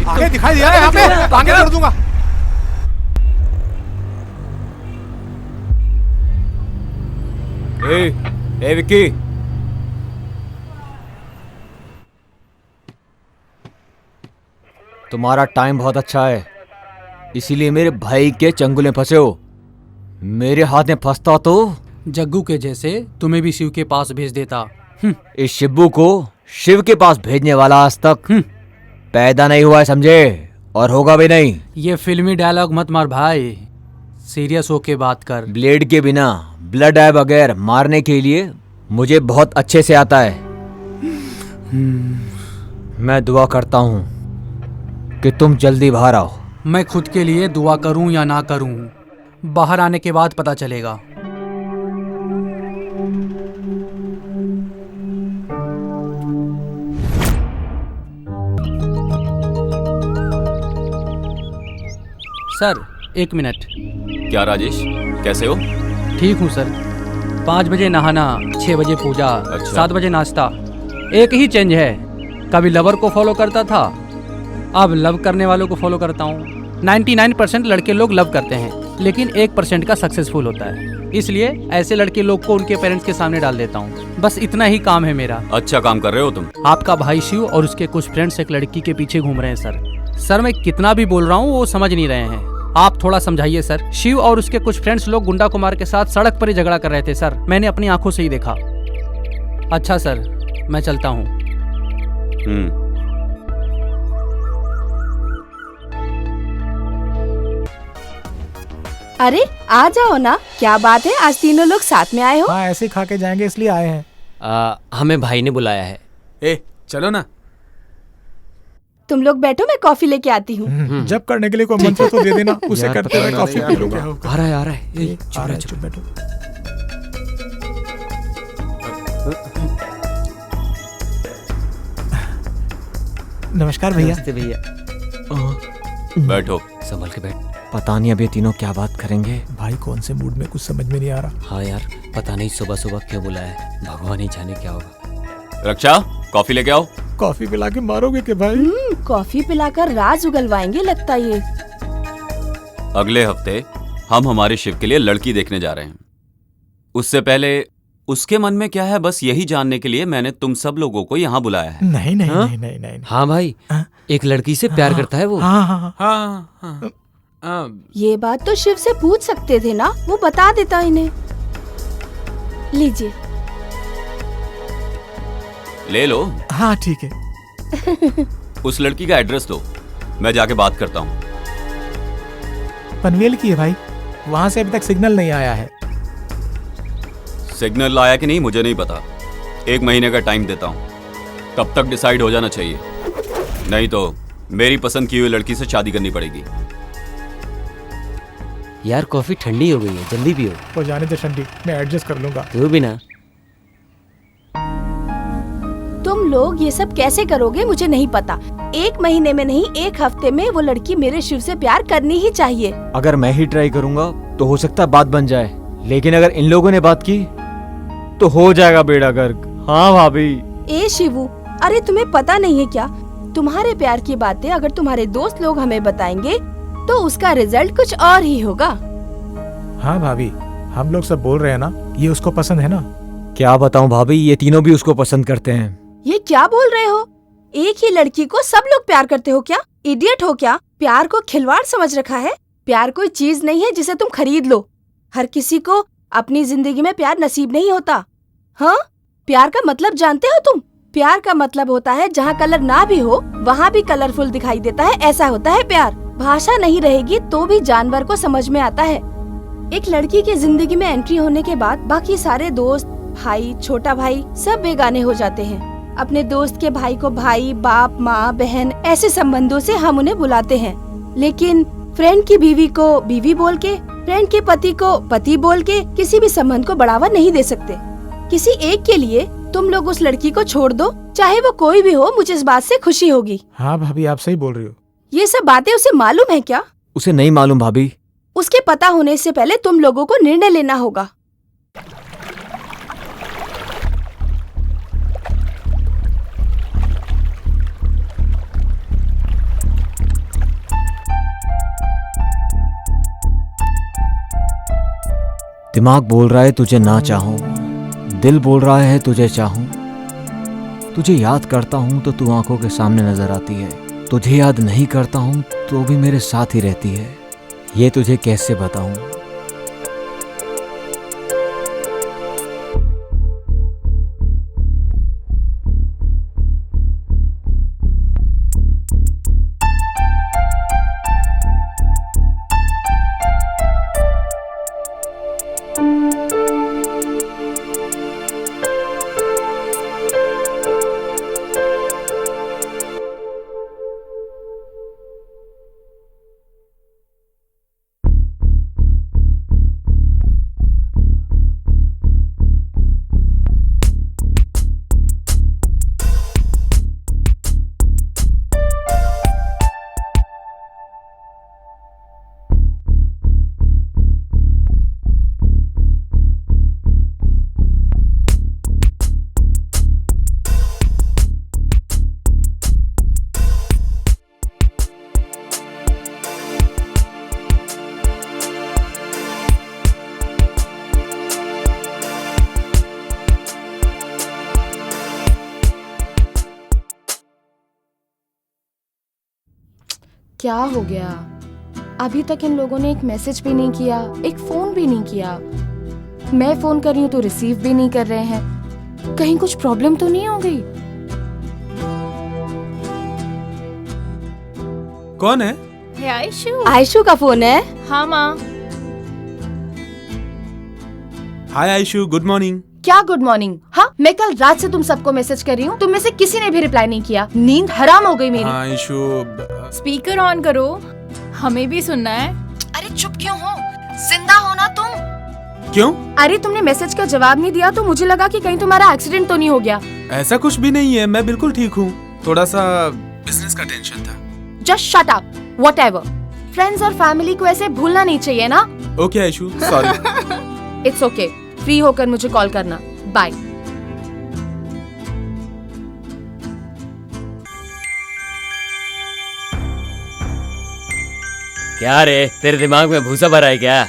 आगे दिखाई दिया है यहाँ पे, तो आगे कर दूंगा। ए विक्की, तुम्हारा टाइम बहुत अच्छा है, इसीलिए मेरे भाई के चंगुल में फंसे हो। मेरे हाथ में फंसता तो जग्गू के जैसे तुम्हें भी शिव के पास भेज देता। इस शिब्बू को शिव के पास भेजने वाला आज तक पैदा नहीं हुआ है, समझे? और होगा भी नहीं। ये फिल्मी डायलॉग मत मार भाई, सीरियस होके बात कर। ब्लेड के बिना ब्लड आए बगैर मारने के लिए मुझे बहुत अच्छे से आता है। मैं दुआ करता हूँ कि तुम जल्दी बाहर आओ। मैं खुद के लिए दुआ करूं या ना करूं, बाहर आने के बाद पता चलेगा। Sir 1 minute. क्या राजेश, कैसे हो? ठीक हूँ सर। 5 बजे नहाना, 6 बजे पूजा, अच्छा। 7 बजे नाश्ता। एक ही चेंज है, कभी लवर को फॉलो करता था, अब लव करने वालों को फॉलो करता हूँ। 99% लड़के लोग लव करते हैं, लेकिन 1% का सक्सेसफुल होता है। इसलिए ऐसे लड़के लोग को उनके पेरेंट्स के सामने डाल देता हूँ। बस इतना ही काम है मेरा। अच्छा काम कर रहे हो तुम। आपका भाई शिव और उसके कुछ फ्रेंड्स एक लड़की के पीछे घूम रहे हैं सर मैं कितना भी बोल रहा हूँ वो समझ नहीं रहे हैं। आप थोड़ा समझाइए सर। शिव और उसके कुछ फ्रेंड्स लोग गुंडा कुमार के साथ सड़क पर ही झगड़ा कर रहे थे सर, मैंने अपनी आंखों से ही देखा। अच्छा सर, मैं चलता हूँ। अरे आ जाओ ना, क्या बात है, आज तीनों लोग साथ में आए हो? हाँ, ऐसे ही खा के जाएंगे इसलिए आए हैं। हमें भाई ने बुलाया है। चलो ना। तुम लोग बैठो, मैं कॉफी लेके आती हूँ। जब करने के लिए कोई मंत्र तो दे देना, उसे करते हुए कॉफी पी लूंगा। आ रहा है। चुप बैठो। नमस्कार भैया। भैया बैठो। संभल के बैठ। पता नहीं अब ये तीनों क्या बात करेंगे। भाई कौन से मूड में, कुछ समझ में नहीं आ रहा। हाँ यार, पता नहीं सुबह सुबह क्यों बुलाया है, भगवान ही जाने क्या होगा। रक्षा, कॉफी लेके आओ। कॉफी पिला के मारोगे के भाई? कॉफी पिलाकर राज उगलवाएंगे लगता ये। अगले हफ्ते हम हमारे शिव के लिए लड़की देखने जा रहे हैं। उससे पहले उसके मन में क्या है, बस यही जानने के लिए मैंने तुम सब लोगों को यहाँ बुलाया है। नहीं नहीं हाँ? नहीं नहीं नहीं। हाँ भाई, एक लड़की से प्यार करता है वो। हाँ हाँ हाँ। ये बात तो शिव से पूछ सकते थे ना, वो बता देता इन्हें। लीजिए। ले लो। हाँ ठीक है। उस लड़की का एड्रेस दो, मैं जाके बात करता हूँ। पनवेल की है भाई, वहां से अभी तक सिग्नल नहीं आया है। सिग्नल आया कि नहीं मुझे नहीं पता, 1 महीने का टाइम देता हूँ, तब तक डिसाइड हो जाना चाहिए, नहीं तो मेरी पसंद की हुई लड़की से शादी करनी पड़ेगी। यार कॉफी ठंडी हो गई है, जल्दी पियो। हो जाने दे ठंडी, मैं एडजस्ट कर लूंगा। तू भी ना। तुम लोग ये सब कैसे करोगे मुझे नहीं पता। 1 महीने में नहीं, 1 हफ्ते में वो लड़की मेरे शिव से प्यार करनी ही चाहिए। अगर मैं ही ट्राई करूंगा तो हो सकता है बात बन जाए, लेकिन अगर इन लोगों ने बात की तो हो जाएगा बेड़ा गर्क। हाँ भाभी। ए शिवू, अरे तुम्हें पता नहीं है क्या, तुम्हारे प्यार की बातें अगर तुम्हारे दोस्त लोग हमें बताएंगे तो उसका रिजल्ट कुछ और ही होगा। हाँ भाभी, हम लोग सब बोल रहे हैं ना, ये उसको पसंद है ना। क्या बताऊं भाभी, ये तीनों भी उसको पसंद करते हैं। ये क्या बोल रहे हो? एक ही लड़की को सब लोग प्यार करते हो क्या? इडियट हो क्या? प्यार को खिलवाड़ समझ रखा है? प्यार कोई चीज नहीं है जिसे तुम खरीद लो। हर किसी को अपनी जिंदगी में प्यार नसीब नहीं होता। हाँ, प्यार का मतलब जानते हो तुम? प्यार का मतलब होता है जहाँ कलर ना भी हो वहाँ भी कलरफुल दिखाई देता है, ऐसा होता है प्यार। भाषा नहीं रहेगी तो भी जानवर को समझ में आता है। एक लड़की की जिंदगी में एंट्री होने के बाद बाकी सारे दोस्त, भाई, छोटा भाई सब बेगाने हो जाते हैं। अपने दोस्त के भाई को भाई, बाप, माँ, बहन ऐसे संबंधों से हम उन्हें बुलाते हैं, लेकिन फ्रेंड की बीवी को बीवी बोल के, फ्रेंड के पति को पति बोल के किसी भी संबंध को बढ़ावा नहीं दे सकते। किसी एक के लिए तुम लोग उस लड़की को छोड़ दो, चाहे वो कोई भी हो, मुझे इस बात से खुशी होगी। हाँ भाभी, आप सही बोल रही हो। ये सब बातें उसे मालूम है क्या? उसे नहीं मालूम भाभी। उसके पता होने से पहले तुम लोगों को निर्णय लेना होगा। दिमाग बोल रहा है तुझे ना चाहूं, दिल बोल रहा है तुझे चाहूं। तुझे याद करता हूं तो तू आंखों के सामने नजर आती है, तुझे याद नहीं करता हूं तो भी मेरे साथ ही रहती है। ये तुझे कैसे बताऊं। क्या हो गया? अभी तक इन लोगों ने एक मैसेज भी नहीं किया, एक फोन भी नहीं किया। मैं फोन कर रही हूँ तो रिसीव भी नहीं कर रहे हैं। कहीं कुछ प्रॉब्लम तो नहीं हो गई? कौन है? आयशु। आयशु का फोन है? हाँ माँ। हाय आयशु, गुड मॉर्निंग। क्या गुड मॉर्निंग? हाँ, मैं कल रात से तुम सबको मैसेज कर रही हूँ, तुम में से किसी ने भी रिप्लाई नहीं किया। नींद हराम हो गई मेरी। हाँ आयशु। स्पीकर ऑन करो, हमें भी सुनना है। अरे चुप क्यों हो? जिंदा हो ना तुम? क्यों? अरे तुमने मैसेज का जवाब नहीं दिया तो मुझे लगा कि कहीं तुम्हारा एक्सीडेंट तो नहीं हो गया। ऐसा कुछ भी नहीं है, मैं बिल्कुल ठीक हूँ। थोड़ा सा बिजनेस का टेंशन था। Just shut up, whatever. Friends और फैमिली को ऐसे भूलना नहीं चाहिए ना। Okay Aishu, sorry. It's okay, free होकर मुझे कॉल करना। बाय। क्या रे, तेरे दिमाग में भूसा भरा है क्या?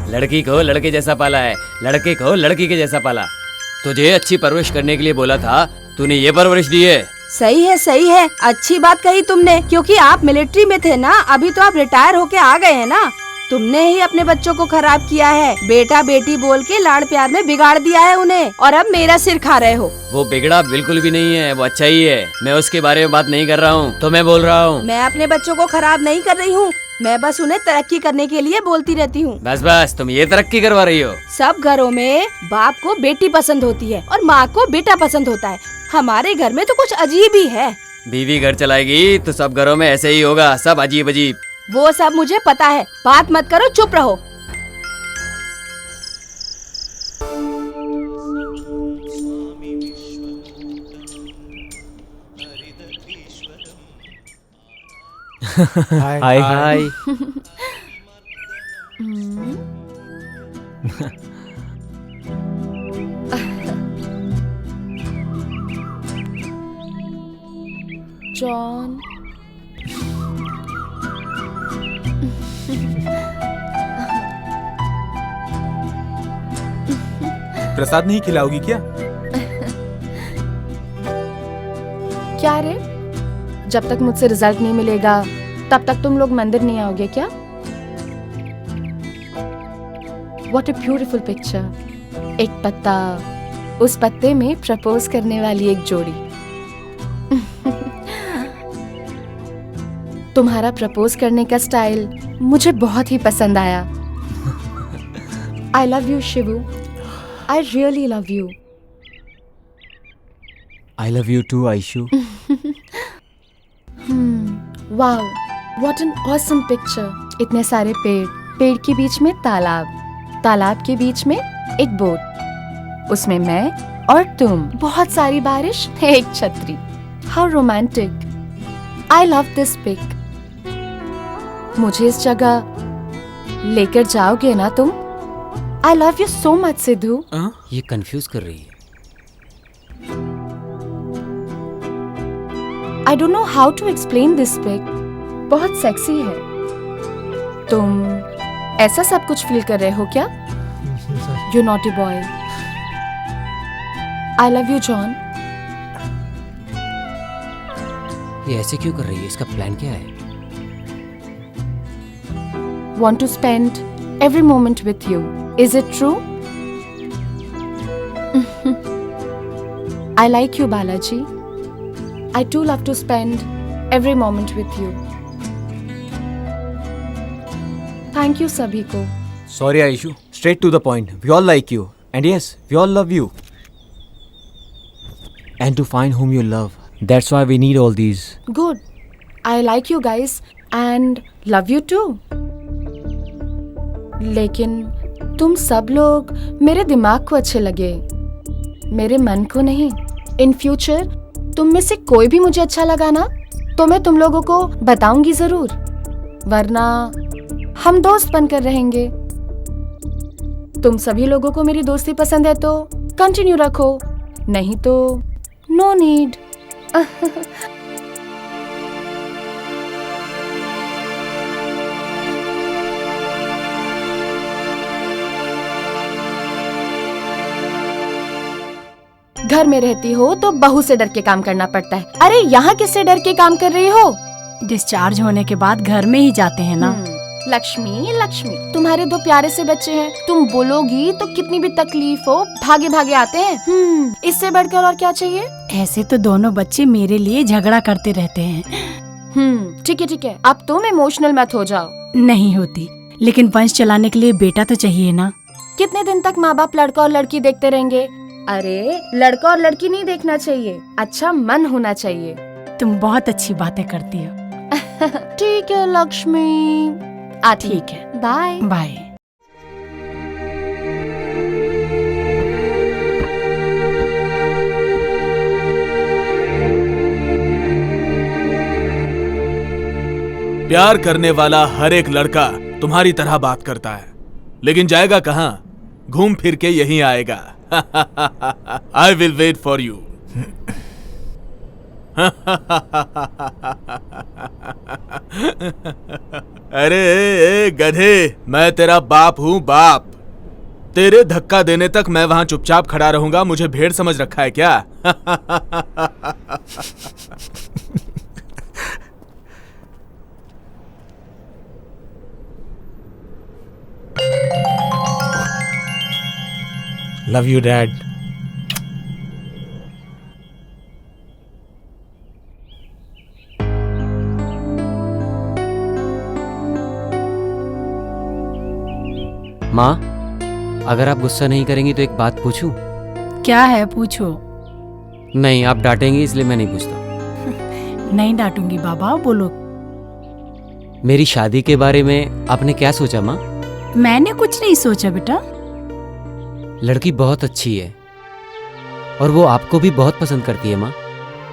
लड़की को लड़के जैसा पाला है, लड़के को लड़की के जैसा पाला। तुझे अच्छी परवरिश करने के लिए बोला था, तूने ये परवरिश दी है। सही है, अच्छी बात कही तुमने, क्योंकि आप मिलिट्री में थे ना, अभी तो आप रिटायर होके आ गए हैं ना। तुमने ही अपने बच्चों को खराब किया है, बेटा बेटी बोल के लाड़ प्यार में बिगाड़ दिया है उन्हें, और अब मेरा सिर खा रहे हो। वो बिगड़ा बिल्कुल भी नहीं है, वो अच्छा ही है। मैं उसके बारे में बात नहीं कर रहा हूँ, तो मैं बोल रहा हूँ। मैं अपने बच्चों को खराब नहीं कर रही हूँ, मैं बस उन्हें तरक्की करने के लिए बोलती रहती हूँ। बस तुम ये तरक्की करवा रही हो। सब घरों में बाप को बेटी पसंद होती है और माँ को बेटा पसंद होता है। हमारे घर में तो कुछ अजीब ही है। बीवी घर चलाएगी तो सब घरों में ऐसे ही होगा, सब अजीब अजीब। वो सब मुझे पता है, बात मत करो, चुप रहो। हाय हाय। जॉन, प्रसाद नहीं खिलाओगी क्या? क्या रे, जब तक मुझसे रिजल्ट नहीं मिलेगा तब तक तुम लोग मंदिर नहीं आओगे क्या? What a beautiful picture. एक पत्ता, उस पत्ते में प्रपोज करने वाली एक जोड़ी। तुम्हारा प्रपोज करने का स्टाइल मुझे बहुत ही पसंद आया। I love you, Shibu. I really love you. I love you too, Aishu. Wow, what an awesome picture. इतने सारे पेड़, पेड़ के बीच में तालाब, तालाब के बीच में एक बोट, उसमें मैं और तुम, बहुत सारी बारिश, एक छतरी। How romantic. I love this pic. मुझे इस जगह लेकर जाओगे ना तुम? I love you so much, Sidhu. ये कंफ्यूज कर रही है। I don't know how to explain this pic. बहुत सेक्सी है। तुम ऐसा सब कुछ फील कर रहे हो क्या? You naughty boy. I love you, John. ये ऐसे क्यों कर रही है? इसका प्लान क्या है? Want to spend every moment with you. Is it true? I like you, Balaji. I too love to spend every moment with you. Thank you सभी को। Sorry, Aishu. Straight to the point. We all like you. And yes, we all love you. And to find whom you love. That's why we need all these. Good. I like you guys and love you too. लेकिन तुम सब लोग मेरे दिमाग को अच्छे लगे, मेरे मन को नहीं। इन फ्यूचर तुम में से कोई भी मुझे अच्छा लगा ना, तो मैं तुम लोगों को बताऊंगी जरूर, वरना हम दोस्त बनकर रहेंगे। तुम सभी लोगों को मेरी दोस्ती पसंद है तो कंटिन्यू रखो, नहीं तो नो नीड। घर में रहती हो तो बहू से डर के काम करना पड़ता है। अरे यहाँ किससे डर के काम कर रही हो? डिस्चार्ज होने के बाद घर में ही जाते हैं ना। लक्ष्मी, लक्ष्मी, तुम्हारे दो प्यारे से बच्चे हैं, तुम बोलोगी तो कितनी भी तकलीफ हो भागे भागे आते हैं। इससे बढ़कर और क्या चाहिए? ऐसे तो दोनों बच्चे मेरे लिए झगड़ा करते रहते हैं। ठीक है, अब तुम इमोशनल मत हो जाओ। नहीं होती, लेकिन वंश चलाने के लिए बेटा तो चाहिए ना। कितने दिन तक माँ बाप लड़का और लड़की देखते रहेंगे? अरे लड़का और लड़की नहीं देखना चाहिए, अच्छा मन होना चाहिए। तुम बहुत अच्छी बातें करती हो। ठीक है लक्ष्मी, ठीक है, बाय बाय। प्यार करने वाला हर एक लड़का तुम्हारी तरह बात करता है, लेकिन जाएगा कहाँ? घूम फिर के यहीं आएगा। I will wait for you. अरे ए गधे, मैं तेरा बाप हूं, बाप। तेरे धक्का देने तक मैं वहां चुपचाप खड़ा रहूंगा। मुझे भेड़ समझ रखा है क्या? Love you dad. माँ, अगर आप गुस्सा नहीं करेंगी तो एक बात पूछूं? क्या है, पूछो। नहीं, आप डांटेंगी इसलिए मैं नहीं पूछता। नहीं डांटूंगी बाबा, बोलो। मेरी शादी के बारे में आपने क्या सोचा माँ? मैंने कुछ नहीं सोचा बेटा। लड़की बहुत अच्छी है और वो आपको भी बहुत पसंद करती है माँ।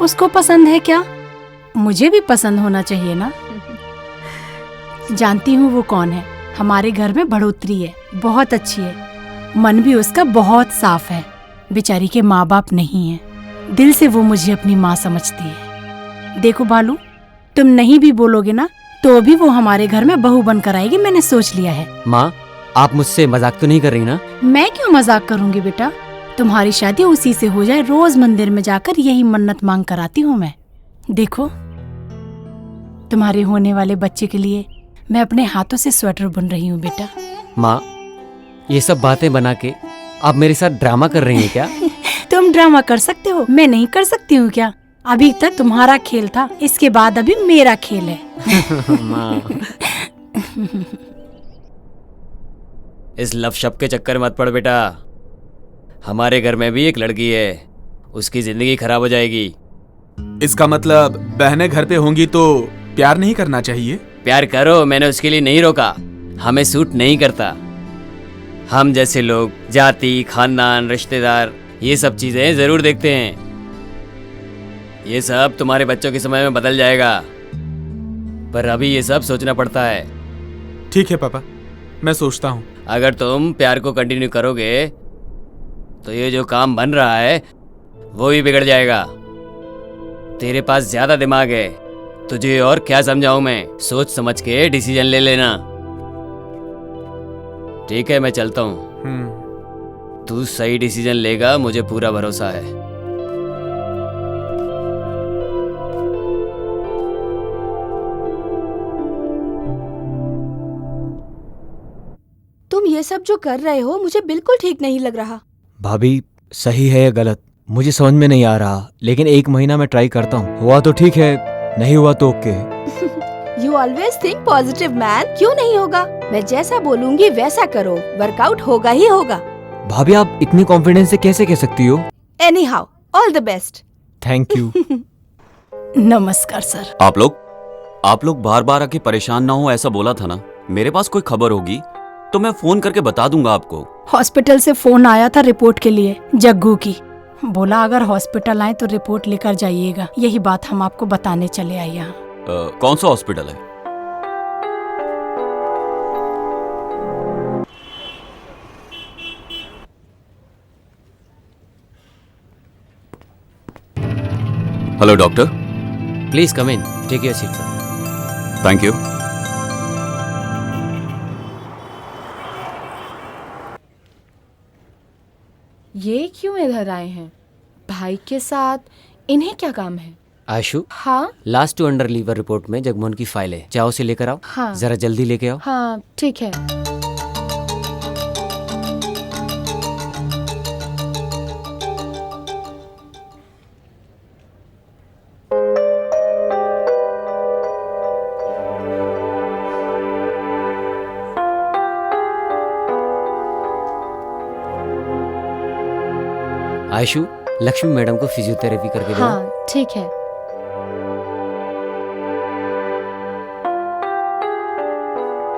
उसको पसंद है क्या? मुझे भी पसंद होना चाहिए ना। जानती हूँ वो कौन है। हमारे घर में बढ़ोतरी है, बहुत अच्छी है। मन भी उसका बहुत साफ है। बेचारी के माँ बाप नहीं है, दिल से वो मुझे अपनी माँ समझती है। देखो बालू, तुम नहीं भी बोलोगे ना तो भी वो हमारे घर में बहू बनकर आएगी, मैंने सोच लिया है। माँ, आप मुझसे मजाक तो नहीं कर रही ना? मैं क्यों मजाक करूंगी बेटा, तुम्हारी शादी उसी से हो जाए। रोज मंदिर में जाकर यही मन्नत मांग कर आती हूँ मैं। देखो, तुम्हारे होने वाले बच्चे के लिए मैं अपने हाथों से स्वेटर बुन रही हूँ बेटा। माँ, ये सब बातें बना के आप मेरे साथ ड्रामा कर रही हैं क्या? तुम ड्रामा कर सकते हो, मैं नहीं कर सकती हूँ क्या? अभी तक तुम्हारा खेल था, इसके बाद अभी मेरा खेल है। माँ, इस लव शब्द के चक्कर मत पड़ बेटा। हमारे घर में भी एक लड़की है, उसकी जिंदगी खराब हो जाएगी। इसका मतलब बहनें घर पे होंगी तो प्यार नहीं करना चाहिए? प्यार करो, मैंने उसके लिए नहीं रोका। हमें सूट नहीं करता। हम जैसे लोग जाति, खानदान, रिश्तेदार, ये सब चीजें जरूर देखते हैं। ये सब तुम्हारे बच्चों के समय में बदल जाएगा, पर अभी ये सब सोचना पड़ता है। ठीक है पापा, मैं सोचता हूँ। अगर तुम प्यार को कंटिन्यू करोगे तो ये जो काम बन रहा है वो भी बिगड़ जाएगा। तेरे पास ज्यादा दिमाग है, तुझे और क्या समझाऊं मैं? सोच समझ के डिसीजन ले लेना। ठीक है, मैं चलता हूँ। तू सही डिसीजन लेगा, मुझे पूरा भरोसा है। तुम ये सब जो कर रहे हो मुझे बिल्कुल ठीक नहीं लग रहा। भाभी, सही है या गलत मुझे समझ में नहीं आ रहा, लेकिन 1 महीना मैं ट्राई करता हूँ। हुआ तो ठीक है, नहीं हुआ तो okay. You always think positive man। क्यों नहीं होगा? मैं जैसा बोलूंगी वैसा करो, वर्कआउट होगा ही होगा। भाभी, आप इतनी कॉन्फिडेंस से कैसे कह सकती हो? Anyhow, all the best। Thank you. नमस्कार सर। आप लोग बार बार आके परेशान ना हो, ऐसा बोला था ना। मेरे पास कोई खबर होगी तो मैं फोन करके बता दूंगा आपको। हॉस्पिटल से फोन आया था रिपोर्ट के लिए, जग्गू की। बोला अगर हॉस्पिटल आए तो रिपोर्ट लेकर जाइएगा। यही बात हम आपको बताने चले आए यहाँ। कौन सा हॉस्पिटल है? Hello doctor. Please come in, take your seat sir. Thank you. ये क्यों इधर आए हैं? भाई के साथ इन्हें क्या काम है? आशु, हाँ last two under liver report में जगमोहन की फाइल है, जाओ उसे लेकर आओ। हाँ। जरा जल्दी लेके आओ। हाँ ठीक है। आयशु, लक्ष्मी मैडम को फिजियोथेरेपी करके दो। हाँ ठीक है।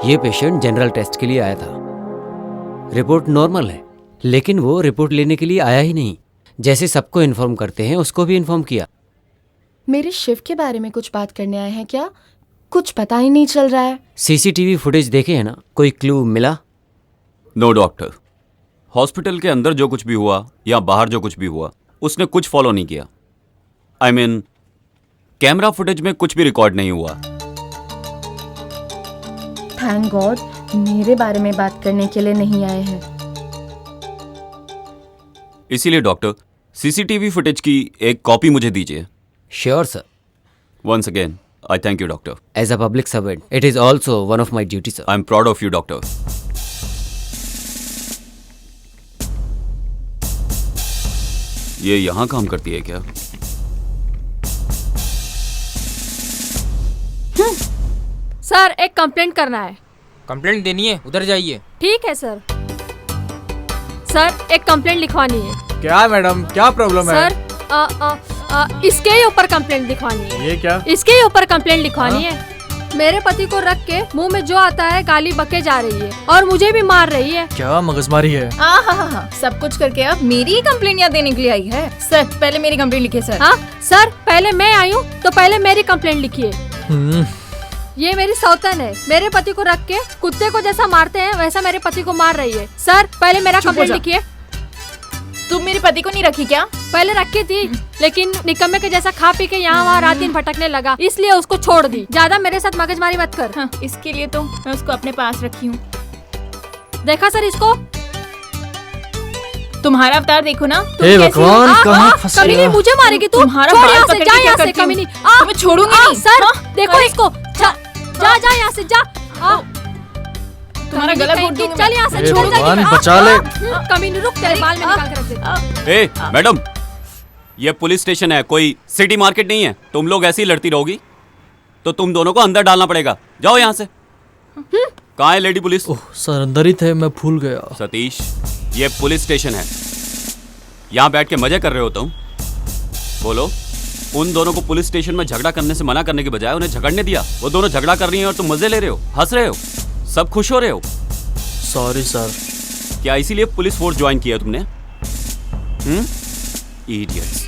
ये पेशेंट जनरल टेस्ट के लिए आया था। रिपोर्ट नॉर्मल है, लेकिन वो रिपोर्ट लेने के लिए आया ही नहीं। जैसे सबको इन्फॉर्म करते हैं, उसको भी इन्फॉर्म किया। मेरे शिव के बारे में कुछ बात करने आए हैं क्या? कुछ पता ही नहीं चल रहा है। सीसीटीवी फुटेज देखे है ना, कोई क्लू मिला? नो डॉक्टर, हॉस्पिटल के अंदर जो कुछ भी हुआ या बाहर जो कुछ भी हुआ उसने कुछ फॉलो नहीं किया। आई मीन कैमरा फुटेज में कुछ भी रिकॉर्ड नहीं हुआ। थैंक गॉड मेरे बारे में बात करने के लिए नहीं आए हैं। इसीलिए डॉक्टर सीसीटीवी फुटेज की एक कॉपी मुझे दीजिए। Sure sir. Once again I thank you doctor. As a public servant it is also one of my duty sir. I am proud of you doctor. ये यहाँ काम करती है क्या? सर एक कंप्लेंट करना है। कंप्लेंट देनी है, उधर जाइए। ठीक है सर। सर एक कंप्लेंट लिखवानी है। क्या मैडम, क्या प्रॉब्लम है? सर इसके ही ऊपर कंप्लेंट लिखवानी है। ये क्या? इसके ही ऊपर कंप्लेंट लिखवानी है। मेरे पति को रख के मुंह में जो आता है गाली बके जा रही है और मुझे भी मार रही है। क्या मगजमारी है? हाँ, सब कुछ करके अब मेरी ही कंप्लेंट यहाँ देने के लिए आई है। सर पहले मेरी कंप्लेंट लिखिए सर। हाँ सर, पहले मैं आई हूँ तो पहले मेरी कंप्लेंट लिखिए। ये मेरी सौतन है, मेरे पति को रख के कुत्ते को जैसा मारते हैं वैसा मेरे पति को मार रही है। सर पहले मेरा कंप्लेंट लिखिए। तुम मेरे पति को नहीं रखी क्या? पहले रखी थी लेकिन निकम्मे के जैसा खा पी के यहाँ वहाँ रात दिन भटकने लगा, इसलिए उसको छोड़ दी। ज्यादा मेरे साथ मगजमारी मत कर। हाँ, इसके लिए तो मैं उसको अपने पास रखी हूँ। देखा सर इसको? तुम्हारा अवतार देखो ना। हे भगवान, कहाँ फंस गया? कमीनी मुझे मारेगी तू? तुम्हारा छोड़ बाल यहाँ से, पकड़ जा के यहाँ क्या से करती हूँ? कमीनी। तुम्हें छोड़ूंगी नहीं। सर हाँ, देखो इसको, जा जा यहाँ से, जा। तुम्हारा गला घोट दूंगी। चल यहाँ से, हे छोड़ भगवान, बचा ले। कमीनी रुक, तेरे बाल में निकाल के रख दे। ए मैडम, ये पुलिस स्टेशन है, कोई सिटी मार्केट नहीं है। तुम लोग ऐसी लड़ती रहोगी तो तुम दोनों को अंदर डालना पड़ेगा। जाओ यहाँ से। कहाँ है लेडी पुलिस? ओह सर अंदर ही थे, मैं भूल गया। सतीश, ये पुलिस स्टेशन है, यहाँ बैठ के मजे कर रहे हो तुम? बोलो, उन दोनों को पुलिस स्टेशन में झगड़ा करने से मना करने के बजाय उन्हें झगड़ने दिया। वो दोनों झगड़ा कर रही हैं और तुम मजे ले रहे हो, हंस रहे हो, सब खुश हो रहे हो। Sorry sir. क्या इसीलिए पुलिस फोर्स ज्वाइन किया तुमने? इडियट्स।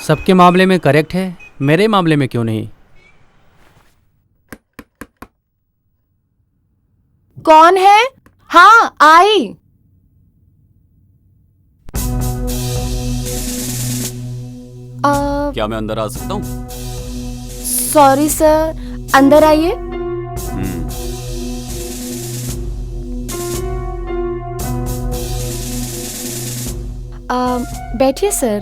सबके मामले में करेक्ट है, मेरे मामले में क्यों नहीं? कौन है? हाँ आई। क्या मैं अंदर आ सकता हूँ? सॉरी सर, अंदर आइए। बैठिए सर।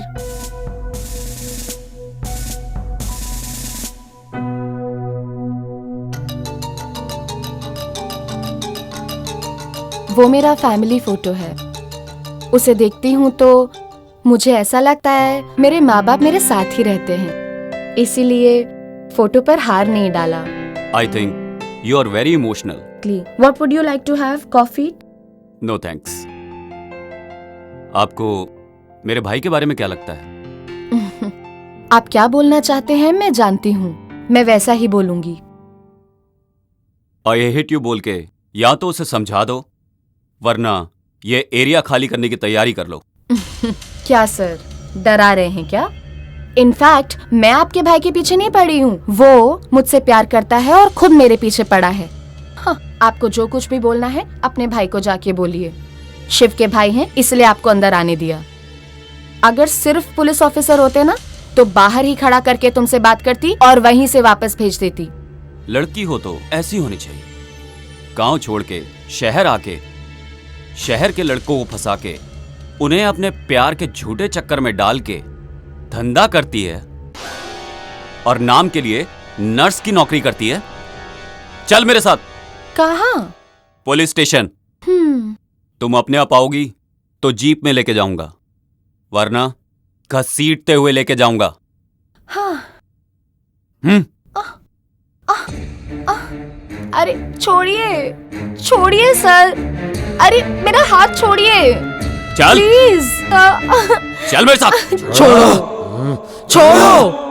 वो मेरा फैमिली फोटो है। उसे देखती हूँ तो मुझे ऐसा लगता है मेरे माँ बाप मेरे साथ ही रहते हैं, इसीलिए फोटो पर हार नहीं डाला। I think you are very emotional. What would you like to have? Coffee? No thanks. आपको मेरे भाई के बारे में क्या लगता है? आप क्या बोलना चाहते हैं मैं जानती हूँ, मैं वैसा ही बोलूंगी। आई हेट यू बोल के या तो उसे समझा दो, वरना ये एरिया खाली करने की तैयारी कर लो। क्या सर, डरा रहे हैं क्या? इनफैक्ट मैं आपके भाई के पीछे नहीं पड़ी हूँ, वो मुझसे प्यार करता है और खुद मेरे पीछे पड़ा है। हाँ, आपको जो कुछ भी बोलना है अपने भाई को जाके बोलिए। शिव के भाई हैं इसलिए आपको अंदर आने दिया। अगर सिर्फ पुलिस ऑफिसर होते ना तो बाहर ही खड़ा करके तुमसे बात करती और वहीं से वापस भेज देती। लड़की हो तो ऐसी होनी चाहिए, गांव छोड़ के शहर आके शहर के लड़कों को फंसा के उन्हें अपने प्यार के झूठे चक्कर में डाल के धंधा करती है और नाम के लिए नर्स की नौकरी करती है। चल मेरे साथ। कहाँ? Police station. तुम अपने आप आओगी तो जीप में लेके जाऊंगा, वरना घसीटते हुए लेके जाऊंगा। हाँ। अरे छोड़िए, छोड़िए सर, अरे मेरा हाथ छोड़िए। चल प्लीज। चल मेरे साथ। छोड़ो, छोड़ो।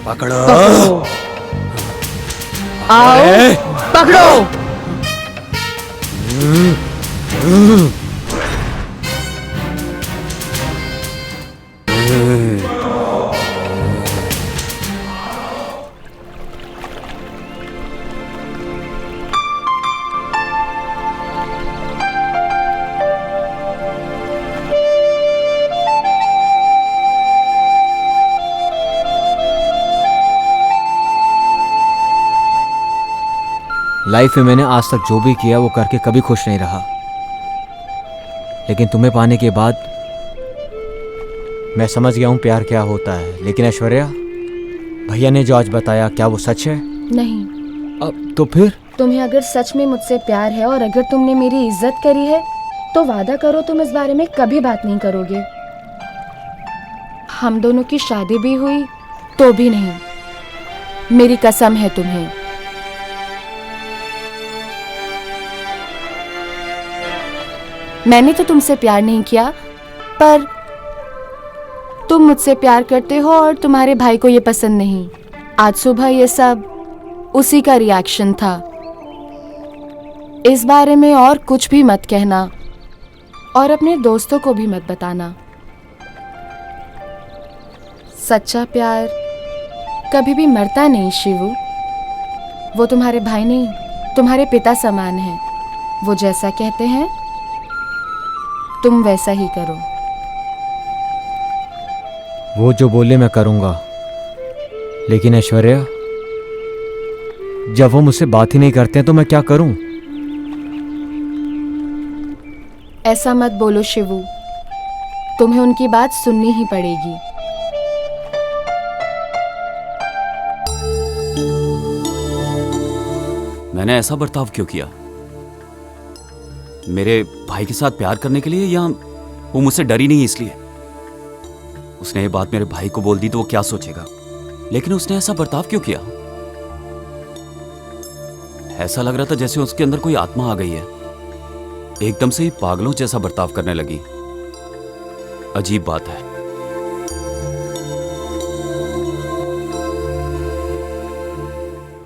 पकड़ो। आओ, पकड़ो। लाइफ में मैंने आज तक जो भी किया वो करके कभी खुश नहीं रहा, लेकिन तुम्हें पाने के बाद मैं समझ गया हूँ प्यार क्या होता है। लेकिन ऐश्वर्या, भैया ने जो आज बताया क्या वो सच है? नहीं। अब तो फिर तुम्हें अगर सच में मुझसे प्यार है और अगर तुमने मेरी इज्जत करी है तो वादा करो तुम इस बारे में कभी बात नहीं करोगे। हम दोनों की शादी भी हुई तो भी नहीं। मेरी कसम है तुम्हें। मैंने तो तुमसे प्यार नहीं किया, पर तुम मुझसे प्यार करते हो और तुम्हारे भाई को ये पसंद नहीं। आज सुबह ये सब उसी का रिएक्शन था। इस बारे में और कुछ भी मत कहना और अपने दोस्तों को भी मत बताना। सच्चा प्यार कभी भी मरता नहीं शिवू। वो तुम्हारे भाई नहीं, तुम्हारे पिता समान है। वो जैसा कहते हैं तुम वैसा ही करो। वो जो बोले मैं करूंगा, लेकिन ऐश्वर्या, जब वो मुझसे बात ही नहीं करते हैं तो मैं क्या करूं? ऐसा मत बोलो शिवू, तुम्हें उनकी बात सुननी ही पड़ेगी। मैंने ऐसा बर्ताव क्यों किया? मेरे भाई के साथ प्यार करने के लिए, या वो मुझसे डरी नहीं इसलिए? उसने ये बात मेरे भाई को बोल दी तो वो क्या सोचेगा, लेकिन उसने ऐसा बर्ताव क्यों किया? ऐसा लग रहा था जैसे उसके अंदर कोई आत्मा आ गई है। एकदम से ही पागलों जैसा बर्ताव करने लगी। अजीब बात है।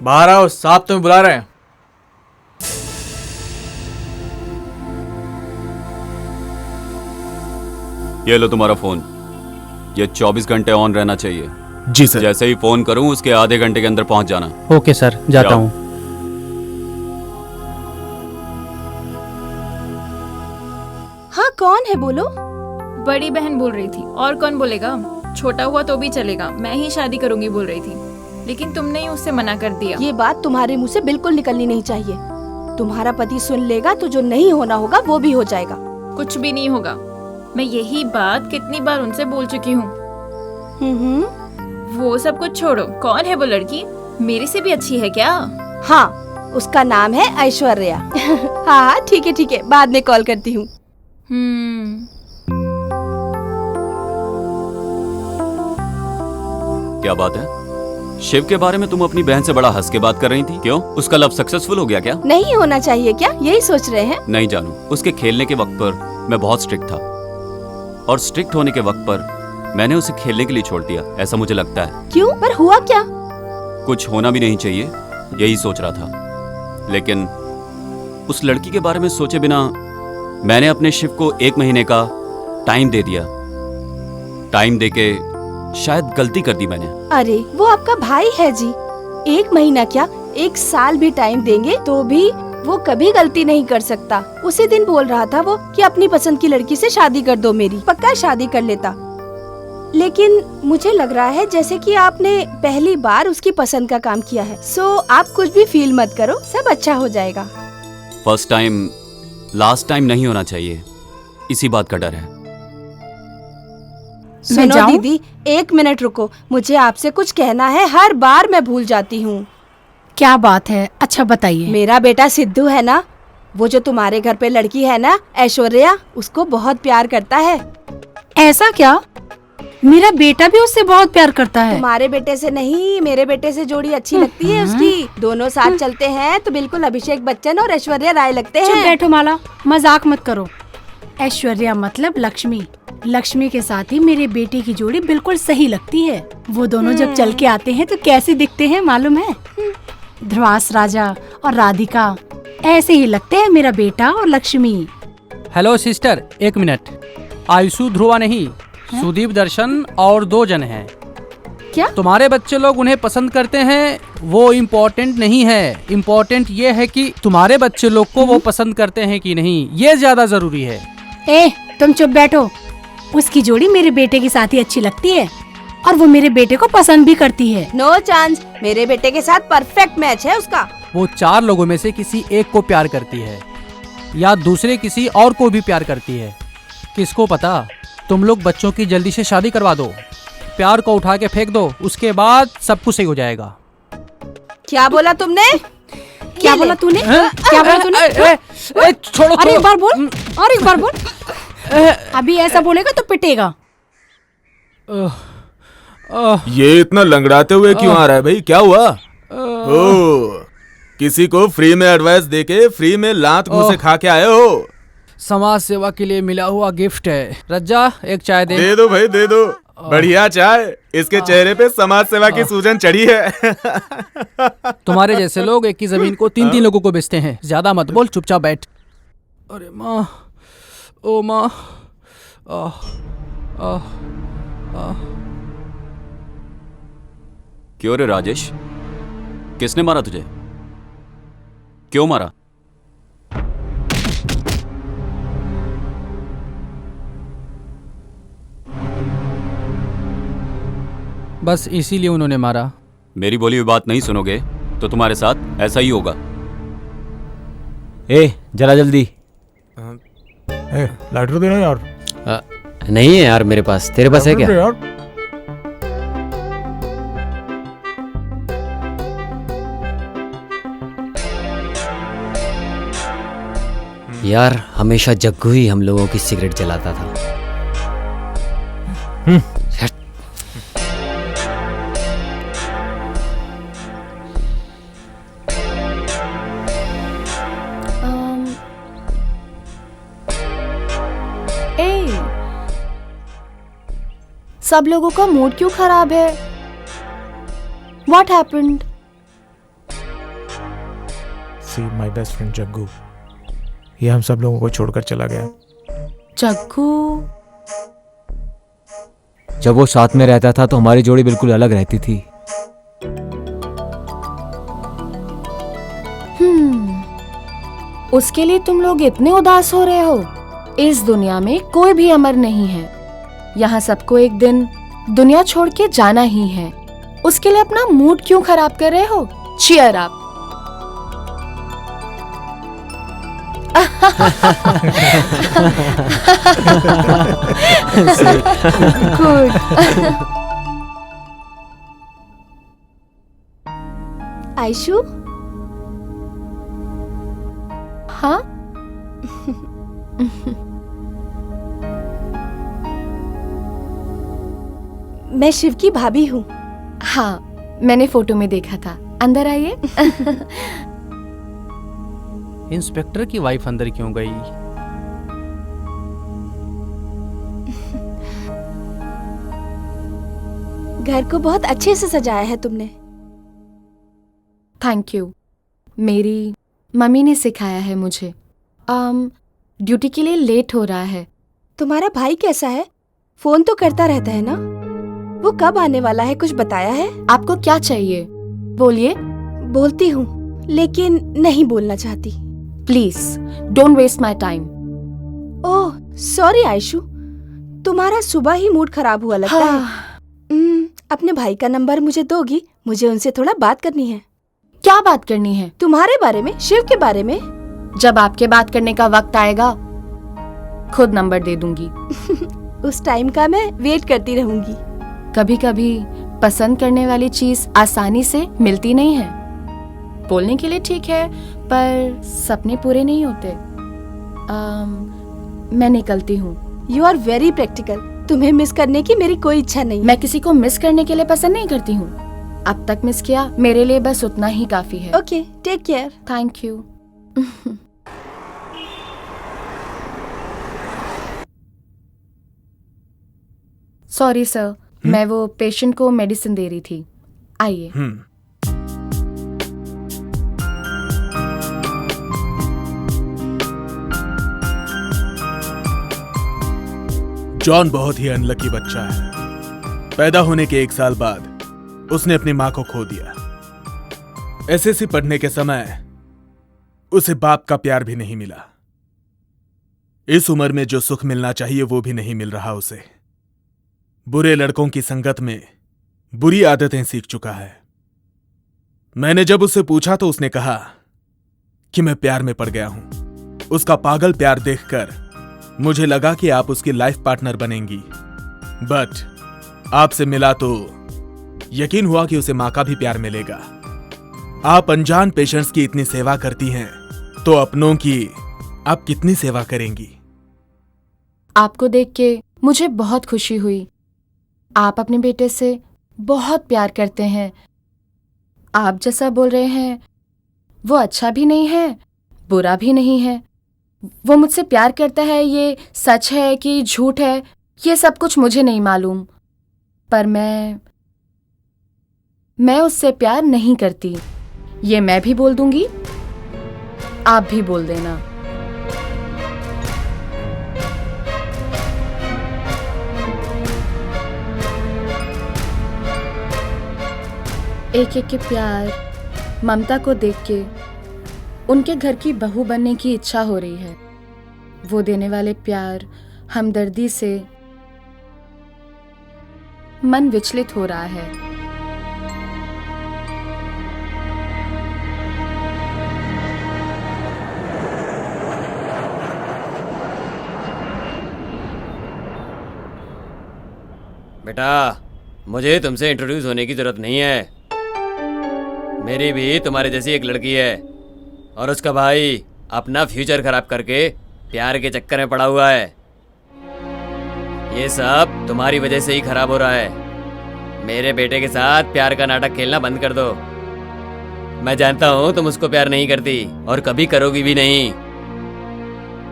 बाहर आओ, साहब तुम्हें बुला रहे हैं। ये लो तुम्हारा फोन। ये 24 घंटे ऑन रहना चाहिए। जी सर। जैसे ही फोन करूं उसके आधे घंटे के अंदर पहुंच जाना। ओके सर, जाता हूँ। हाँ, कौन है बोलो? बड़ी बहन बोल रही थी, और कौन बोलेगा? छोटा हुआ तो भी चलेगा, मैं ही शादी करूंगी बोल रही थी, लेकिन तुमने ही उससे मना कर दिया। ये बात तुम्हारे मुंह से बिल्कुल निकलनी नहीं चाहिए। तुम्हारा पति सुन लेगा तो जो नहीं होना होगा वो भी हो जाएगा। कुछ भी नहीं होगा। मैं यही बात कितनी बार उनसे बोल चुकी हूँ। वो सब कुछ छोड़ो, कौन है वो लड़की? मेरे से भी अच्छी है क्या? हाँ, उसका नाम है ऐश्वर्या। हाँ ठीक है, बाद में कॉल करती हूँ। क्या बात है? शिव के बारे में तुम अपनी बहन से बड़ा हंस के बात कर रही थी। क्यों? उसका लव सक्सेसफुल हो गया क्या? नहीं होना चाहिए क्या, यही सोच रहे हैं? नहीं जानू, उसके खेलने के वक्त पर मैं बहुत स्ट्रिक्ट था, और स्ट्रिक्ट होने के वक्त पर मैंने उसे खेलने के लिए छोड़ दिया, ऐसा मुझे लगता है। क्यों? पर हुआ क्या? कुछ होना भी नहीं चाहिए, यही सोच रहा था। लेकिन उस लड़की के बारे में सोचे बिना मैंने अपने शिव को 1 महीने का टाइम दे दिया। टाइम देके शायद गलती कर दी मैंने। अरे वो आपका भाई है जी। 1 महीना क्या, 1 साल भी टाइम देंगे तो भी वो कभी गलती नहीं कर सकता। उसी दिन बोल रहा था वो कि अपनी पसंद की लड़की से शादी कर दो मेरी। पक्का शादी कर लेता। लेकिन मुझे लग रहा है जैसे कि आपने पहली बार उसकी पसंद का काम किया है। सो आप कुछ भी फील मत करो, सब अच्छा हो जाएगा। फर्स्ट टाइम लास्ट टाइम नहीं होना चाहिए, इसी बात का डर है। सुनो दीदी, 1 मिनट रुको, मुझे आपसे कुछ कहना है। हर बार मैं भूल जाती हूँ। क्या बात है? अच्छा बताइए। मेरा बेटा सिद्धू है ना, वो जो तुम्हारे घर पे लड़की है ना ऐश्वर्या, उसको बहुत प्यार करता है। ऐसा क्या? मेरा बेटा भी उससे बहुत प्यार करता है। तुम्हारे बेटे से नहीं, मेरे बेटे से जोड़ी अच्छी लगती है उसकी। दोनों साथ चलते हैं तो बिल्कुल अभिषेक बच्चन और ऐश्वर्या राय लगते हैं। चुप बैठो माला, मजाक मत करो। ऐश्वर्या मतलब लक्ष्मी। लक्ष्मी के साथ ही मेरे बेटे की जोड़ी बिल्कुल सही लगती है। वो दोनों जब चल के आते हैं तो कैसे दिखते हैं मालूम है? ध्रुवास राजा और राधिका ऐसे ही लगते हैं मेरा बेटा और लक्ष्मी। हेलो सिस्टर, एक मिनट। आयुषु ध्रुवा नहीं, सुदीप दर्शन और 2 जन हैं। क्या तुम्हारे बच्चे लोग उन्हें पसंद करते हैं वो इम्पोर्टेंट नहीं है। इम्पोर्टेंट ये है कि तुम्हारे बच्चे लोग को वो पसंद करते हैं कि नहीं, ये ज्यादा जरूरी है। ए तुम चुप बैठो। उसकी जोड़ी मेरे बेटे के साथ ही अच्छी लगती है और वो मेरे बेटे को पसंद भी करती है। नो चांस, मेरे बेटे के साथ परफेक्ट मैच है उसका। वो 4 लोगों में से किसी एक को प्यार करती है या दूसरे किसी और को भी प्यार करती है, किसको पता। तुम लोग बच्चों की जल्दी से शादी करवा दो, प्यार को उठा के फेंक दो, उसके बाद सब कुछ सही हो जाएगा। क्या बोला तुमने? क्या बोला तूने? क्या बोला तूने? छोड़ो। अरे एक बार बोल, और एक बार बोल। अभी ऐसा बोलेगा तो पिटेगा। ये इतना लंगड़ाते हुए क्यों आ रहा है भाई, क्या हुआ? ओ, किसी को फ्री में एडवाइस देके फ्री में लात मुंह से खा के आए हो? समाज सेवा के लिए मिला हुआ गिफ्ट है। रज्जा एक चाय दे दो भाई, दे दो। बढ़िया चाय। इसके चेहरे पे समाज सेवा की सूजन चढ़ी है। तुम्हारे जैसे लोग एक ही जमीन को 3-3 लोगों को बेचते हैं। ज्यादा मत बोल, चुपचाप बैठ। अरे माँ, ओ माँ। क्यों रे राजेश, किसने मारा तुझे? क्यों मारा? बस इसीलिए उन्होंने मारा। मेरी बोली हुई बात नहीं सुनोगे तो तुम्हारे साथ ऐसा ही होगा। ए जरा जल्दी। लाइटर देना यार। नहीं है यार मेरे पास, तेरे पास है क्या? यार हमेशा जग्गू ही हम लोगों की सिगरेट जलाता था। सब लोगों का मूड क्यों खराब है? What happened? See my best friend Jaggu, ये हम सब लोगों को छोड़कर चला गया। जग्गू? जब वो साथ में रहता था तो हमारी जोड़ी बिल्कुल अलग रहती थी। उसके लिए तुम लोग इतने उदास हो रहे हो? इस दुनिया में कोई भी अमर नहीं है। यहाँ सबको एक दिन दुनिया छोड़ के जाना ही है। उसके लिए अपना मूड क्यों खराब कर रहे हो? Cheer up. गुड। आयशु? हाँ? मैं शिव की भाभी हूँ। हाँ, मैंने फोटो में देखा था। अंदर आइए। इंस्पेक्टर की वाइफ अंदर क्यों गई? घर को बहुत अच्छे से सजाया है तुमने। Thank you. मेरी मम्मी ने सिखाया है मुझे। ड्यूटी के लिए लेट हो रहा है। तुम्हारा भाई कैसा है? फोन तो करता रहता है ना? वो कब आने वाला है, कुछ बताया है? आपको क्या चाहिए? बोलिए। बोलती हूँ लेकिन नहीं बोलना चाहती। Please don't waste my time. Oh sorry Ayshu, तुम्हारा सुबह ही मूड खराब हुआ लगता है। अपने भाई का नंबर मुझे दोगी? मुझे उनसे थोड़ा बात करनी है। क्या बात करनी है? तुम्हारे बारे में, शिव के बारे में। जब आपके बात करने का वक्त आएगा खुद नंबर दे दूंगी। उस टाइम का मैं वेट करती रहूंगी। कभी कभी पसंद करने वाली चीज आसानी से मिलती नहीं है। बोलने के लिए ठीक है पर सपने पूरे नहीं होते। मैं निकलती हूँ। You are very practical. तुम्हें मिस करने की मेरी कोई इच्छा नहीं। मैं किसी को मिस करने के लिए पसंद नहीं करती हूँ। अब तक मिस किया, मेरे लिए बस उतना ही काफी है। Okay, take care. Thank you. Sorry sir, मैं वो पेशेंट को मेडिसिन दे रही थी। आइए। जॉन बहुत ही अनलकी बच्चा है। पैदा होने के 1 साल बाद उसने अपनी मां को खो दिया। एसएससी पढ़ने के समय उसे बाप का प्यार भी नहीं मिला। इस उम्र में जो सुख मिलना चाहिए वो भी नहीं मिल रहा उसे। बुरे लड़कों की संगत में बुरी आदतें सीख चुका है। मैंने जब उससे पूछा तो उसने कहा कि मैं प्यार में पड़ गया हूं। उसका पागल प्यार देखकर मुझे लगा कि आप उसकी लाइफ पार्टनर बनेंगी, बट आपसे मिला तो यकीन हुआ कि उसे मां का भी प्यार मिलेगा। आप अनजान पेशेंट्स की इतनी सेवा करती हैं तो अपनों की आप कितनी सेवा करेंगी? आपको देख के मुझे बहुत खुशी हुई। आप अपने बेटे से बहुत प्यार करते हैं। आप जैसा बोल रहे हैं वो अच्छा भी नहीं है, बुरा भी नहीं है। वो मुझसे प्यार करता है, ये सच है कि झूठ है, ये सब कुछ मुझे नहीं मालूम, पर मैं उससे प्यार नहीं करती। ये मैं भी बोल दूंगी, आप भी बोल देना। एक एक के प्यार, ममता को देख के उनके घर की बहू बनने की इच्छा हो रही है। वो देने वाले प्यार, हमदर्दी से मन विचलित हो रहा है। बेटा, मुझे तुमसे इंट्रोड्यूस होने की जरूरत नहीं है। मेरी भी तुम्हारे जैसी एक लड़की है और उसका भाई अपना फ्यूचर खराब करके प्यार के चक्कर में पड़ा हुआ है। ये सब तुम्हारी वजह से ही खराब हो रहा है। मेरे बेटे के साथ प्यार का नाटक खेलना बंद कर दो। मैं जानता हूँ तुम उसको प्यार नहीं करती और कभी करोगी भी नहीं।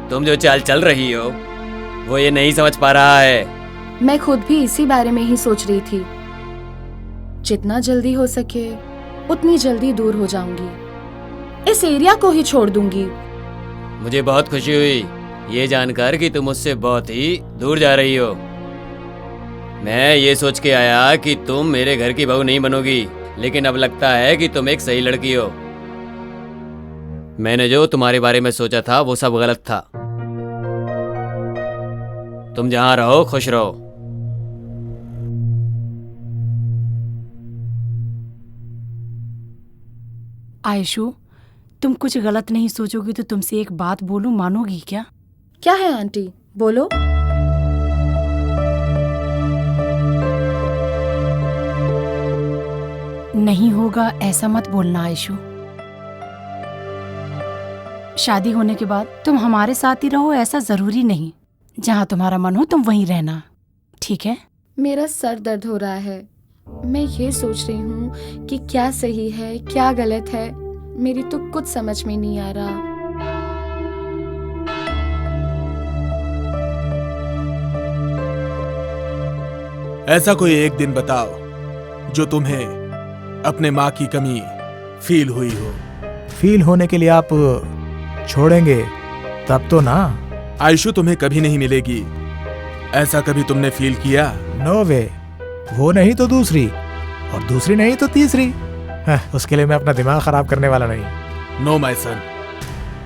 तुम जो चाल चल रही हो वो ये नहीं समझ पा रहा है। मैं खुद भी इसी बारे में ही सोच रही थी। जितना जल्दी हो सके उतनी जल्दी दूर हो जाऊंगी। इस एरिया को ही छोड़ दूंगी। मुझे बहुत खुशी हुई ये जानकर कि तुम मुझसे बहुत ही दूर जा रही हो। मैं ये सोच के आया कि तुम मेरे घर की बहू नहीं बनोगी, लेकिन अब लगता है कि तुम एक सही लड़की हो। मैंने जो तुम्हारे बारे में सोचा था वो सब गलत था। तुम जहां रहो खुश रहो। आयशु, तुम कुछ गलत नहीं सोचोगी तो तुमसे एक बात बोलूं, मानोगी क्या? क्या है आंटी, बोलो। नहीं होगा ऐसा मत बोलना आयशु। शादी होने के बाद तुम हमारे साथ ही रहो ऐसा जरूरी नहीं। जहाँ तुम्हारा मन हो तुम वहीं रहना, ठीक है? मेरा सर दर्द हो रहा है। मैं ये सोच रही हूँ कि क्या सही है क्या गलत है। मेरी तो कुछ समझ में नहीं आ रहा। ऐसा कोई एक दिन बताओ जो तुम्हें अपने माँ की कमी फील हुई हो। फील होने के लिए आप छोड़ेंगे तब तो ना। आयशु तुम्हें कभी नहीं मिलेगी, ऐसा कभी तुमने फील किया? नो वे। वो नहीं तो दूसरी, और दूसरी नहीं तो तीसरी। उसके लिए मैं अपना दिमाग खराब करने वाला नहीं। नो माय सन,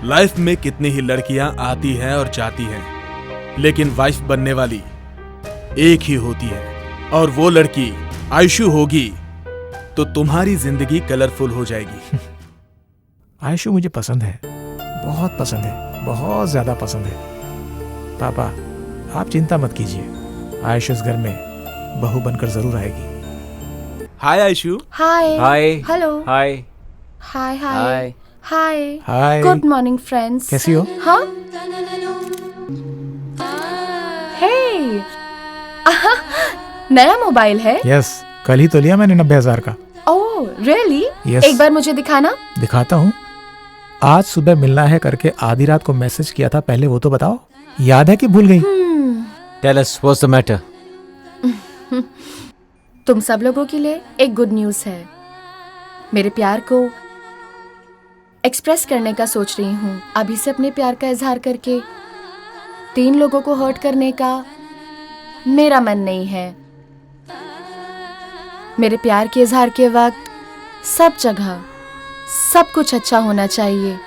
लाइफ में कितनी ही लड़कियां आती हैं और जाती हैं, लेकिन वाइफ बनने वाली एक ही होती है, और वो लड़की आयशु होगी तो तुम्हारी जिंदगी कलरफुल हो जाएगी। आयशु मुझे पसंद है, बहुत पसंद है, बहुत ज्यादा पसंद है। पापा आप चिंता मत कीजिए, आयशु इस घर में बहू बनकर जरूर आएगी। Hi Aishu. Hi. Hi. Hello. Hi. Hi hi hi. Hi. Good morning friends. कैसी हो? हाँ। हे, नया मोबाइल है? यस, कल ही तो लिया मैंने 90,000 का। Oh really? Yes. एक बार मुझे दिखाना। दिखाता हूँ। आज सुबह मिलना है करके आधी रात को मैसेज किया था, पहले वो तो बताओ, याद है कि भूल गई? Tell us what's the matter? तुम सब लोगों के लिए एक गुड न्यूज़ है। मेरे प्यार को एक्सप्रेस करने का सोच रही हूँ। अभी से अपने प्यार का इजहार करके 3 लोगों को हर्ट करने का मेरा मन नहीं है। मेरे प्यार के इजहार के वक्त सब जगह सब कुछ अच्छा होना चाहिए।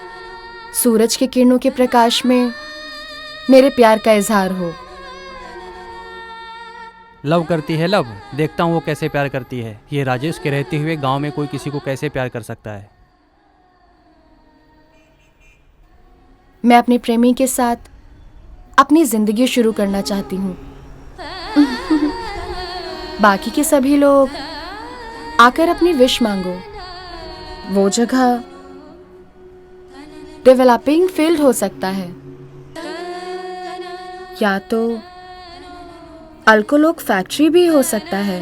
सूरज के किरणों के प्रकाश में मेरे प्यार का इजहार हो। लव करती है लव, देखता हूँ वो कैसे प्यार करती है। ये राजेश के रहते हुए गांव में कोई किसी को कैसे प्यार कर सकता है। मैं अपने प्रेमी के साथ अपनी जिंदगी शुरू करना चाहती हूँ। बाकी के सभी लोग आकर अपनी विश मांगो। वो जगह डेवलपिंग फील्ड हो सकता है, या तो अल्कोलोक फैक्ट्री भी हो सकता है,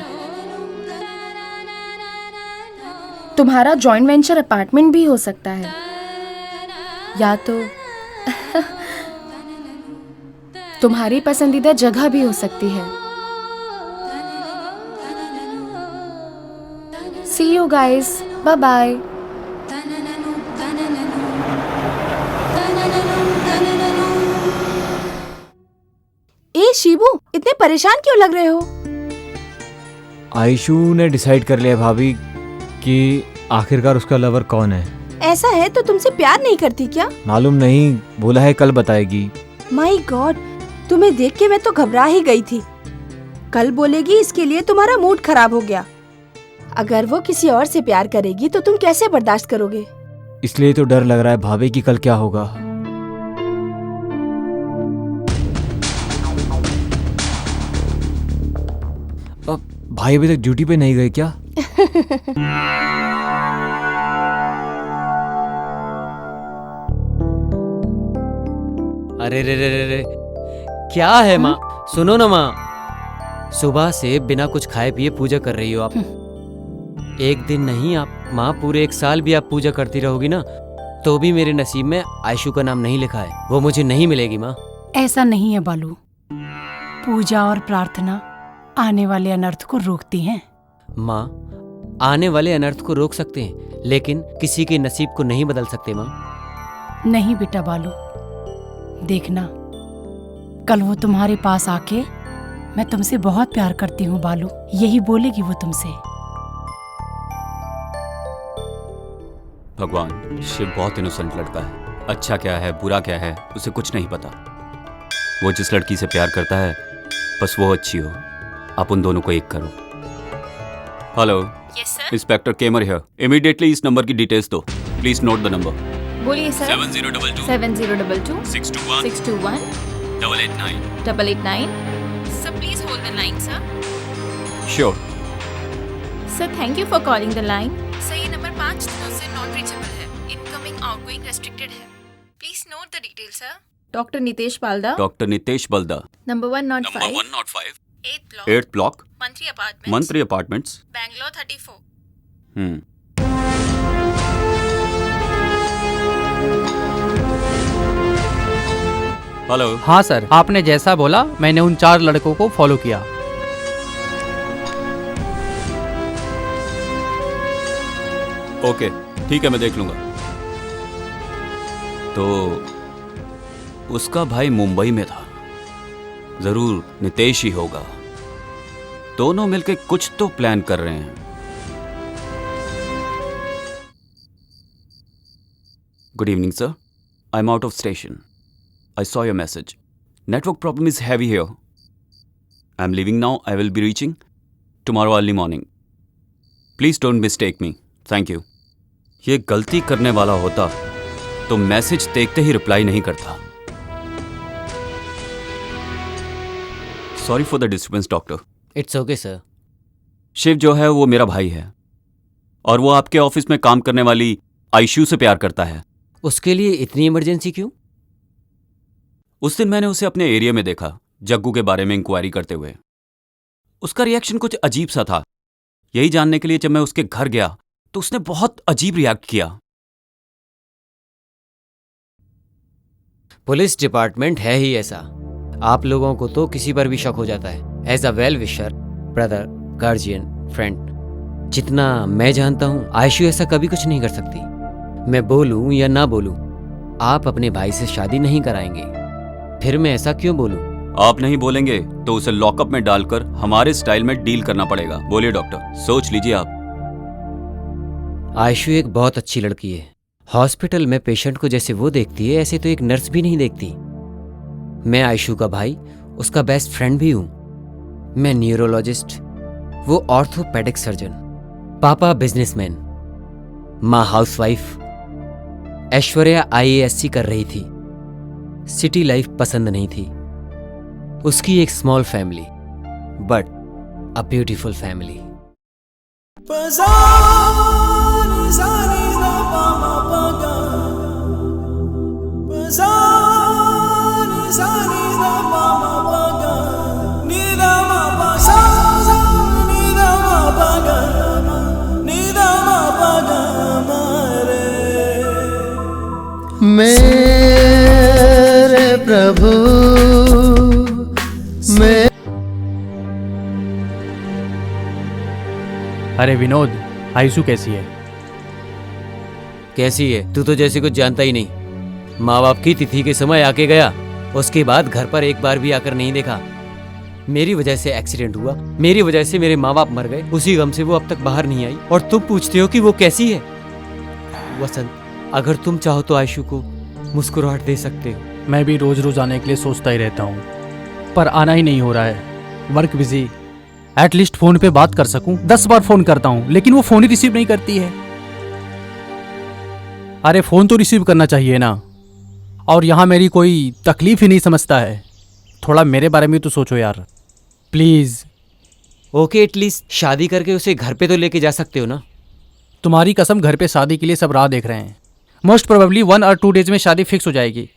तुम्हारा जॉइंट वेंचर अपार्टमेंट भी हो सकता है, या तो तुम्हारी पसंदीदा जगह भी हो सकती है। See you guys. Bye bye. ए शिबू, इतने परेशान क्यों लग रहे हो? आयशु ने डिसाइड कर लिया भाभी कि आखिरकार उसका लवर कौन है। ऐसा है तो तुमसे प्यार नहीं करती क्या? मालूम नहीं, बोला है कल बताएगी। माय गॉड, तुम्हें देख के मैं तो घबरा ही गई थी। कल बोलेगी इसके लिए तुम्हारा मूड खराब हो गया। अगर वो किसी और से प्यार करेगी तो तुम कैसे बर्दाश्त करोगे? इसलिए तो डर लग रहा है भाभी कि कल क्या होगा। अब भाई अभी तक ड्यूटी पे नहीं गए क्या? अरे रे रे रे रे, क्या है माँ? सुनो ना माँ, सुबह से बिना कुछ खाए पिए पूजा कर रही हो आप। एक दिन नहीं आप माँ, पूरे 1 साल भी आप पूजा करती रहोगी ना, तो भी मेरे नसीब में आयशु का नाम नहीं लिखा है। वो मुझे नहीं मिलेगी माँ। ऐसा नहीं है बालू, पूजा और प्रार्थना आने वाले अनर्थ को रोकती हैं। माँ, आने वाले अनर्थ को रोक सकते हैं, लेकिन किसी के नसीब को नहीं बदल सकते माँ। नहीं बेटा बालू, देखना कल वो तुम्हारे पास आके मैं तुमसे बहुत प्यार करती हूँ बालू, यही बोलेगी वो तुमसे। भगवान, शिव बहुत इनोसेंट लड़का है। अच्छा क्या है बुरा क्या है उसे कुछ नहीं पता। वो जिस लड़की से प्यार करता है बस वो अच्छी हो। आप उन दोनों को एक करो। Hello, inspector Kemar here. Immediately इस नंबर की डिटेल्स दो। Please note the number. बोलिए sir. 7022 7022 621 621 889 889। Sir please hold the line sir. Sure. Sir thank you for calling the line. Sir ये नंबर 5 दिनों से नॉट रीचेबल है। इनकमिंग आउटगोइंग रेस्ट्रिक्टेड है। Please note the detail sir. Doctor Nitesh Balda. Doctor Nitesh Balda. Number 105 8th block Mantri apartments Bangalore 34। Hello. हाँ सर, आपने जैसा बोला मैंने उन 4 लड़कों को फॉलो किया। ओके ठीक है, मैं देख लूंगा। तो उसका भाई मुंबई में था, जरूर नितेश ही होगा। दोनों मिलके कुछ तो प्लान कर रहे हैं। Good evening sir, I am out of station. I saw your message. Network problem is heavy here. I'm leaving now. I will be reaching tomorrow early morning. Please don't mistake me. Thank you. ये गलती करने वाला होता तो मैसेज देखते ही रिप्लाई नहीं करता। Sorry for the disturbance, doctor. It's okay, sir. Shiv जो है वो मेरा भाई है और वो आपके ऑफिस में काम करने वाली आयशु से प्यार करता है। उसके लिए इतनी इमरजेंसी क्यों? उस दिन मैंने उसे अपने एरिया में देखा, जग्गू के बारे में इंक्वायरी करते हुए। उसका रिएक्शन कुछ अजीब सा था। यही जानने के लिए जब मैं उसके घर गया तो उसने बहुत अजीब रिएक्ट किया। पुलिस डिपार्टमेंट है ही ऐसा। आप लोगों को तो किसी पर भी शक हो जाता है। As a well wisher, brother, guardian, friend, जितना मैं जानता हूं आयशु ऐसा कभी कुछ नहीं कर सकती। मैं बोलूं या ना बोलूं, आप अपने भाई से शादी नहीं कराएंगे। फिर मैं ऐसा क्यों बोलूं? आप नहीं बोलेंगे तो उसे लॉकअप में डालकर हमारे स्टाइल में डील करना पड़ेगा। बोलिए डॉक्टर, सोच लीजिए आप। आयशु एक बहुत अच्छी लड़की है। हॉस्पिटल में पेशेंट को जैसे वो देखती है ऐसे तो एक नर्स भी नहीं देखती। मैं आयशु का भाई, उसका बेस्ट फ्रेंड भी हूं। मैं न्यूरोलॉजिस्ट, वो ऑर्थोपेडिक सर्जन। पापा बिजनेसमैन, माँ हाउसवाइफ। ऐश्वर्या IASC कर रही थी। सिटी लाइफ पसंद नहीं थी। उसकी एक small family, but a beautiful family. मेरे प्रभु मैं। अरे विनोद, आयशु कैसी है? कैसी है? तू तो जैसे कुछ जानता ही नहीं। माँ बाप की तिथि के समय आके गया, उसके बाद घर पर एक बार भी आकर नहीं देखा। मेरी वजह से एक्सीडेंट हुआ, मेरी वजह से मेरे माँ बाप मर गए। उसी गम से वो अब तक बाहर नहीं आई और तुम पूछते हो कि वो कैसी है। वसंत, अगर तुम चाहो तो आयशु को मुस्कुराहट दे सकते हो। मैं भी रोज रोज आने के लिए सोचता ही रहता हूँ, पर आना ही नहीं हो रहा है। Work busy. एटलीस्ट फोन पे बात कर सकूं। 10 बार फोन करता हूँ लेकिन वो फोन ही रिसीव नहीं करती है। अरे फोन तो रिसीव करना चाहिए ना। और यहाँ मेरी कोई तकलीफ ही नहीं समझता है। थोड़ा मेरे बारे में तो सोचो यार, प्लीज। ओके, एटलीस्ट शादी करके उसे घर पे तो लेके जा सकते हो ना। तुम्हारी कसम, घर पे शादी के लिए सब राह देख रहे हैं। मोस्ट प्रोबेबली 1 और 2 डेज में शादी फिक्स हो जाएगी।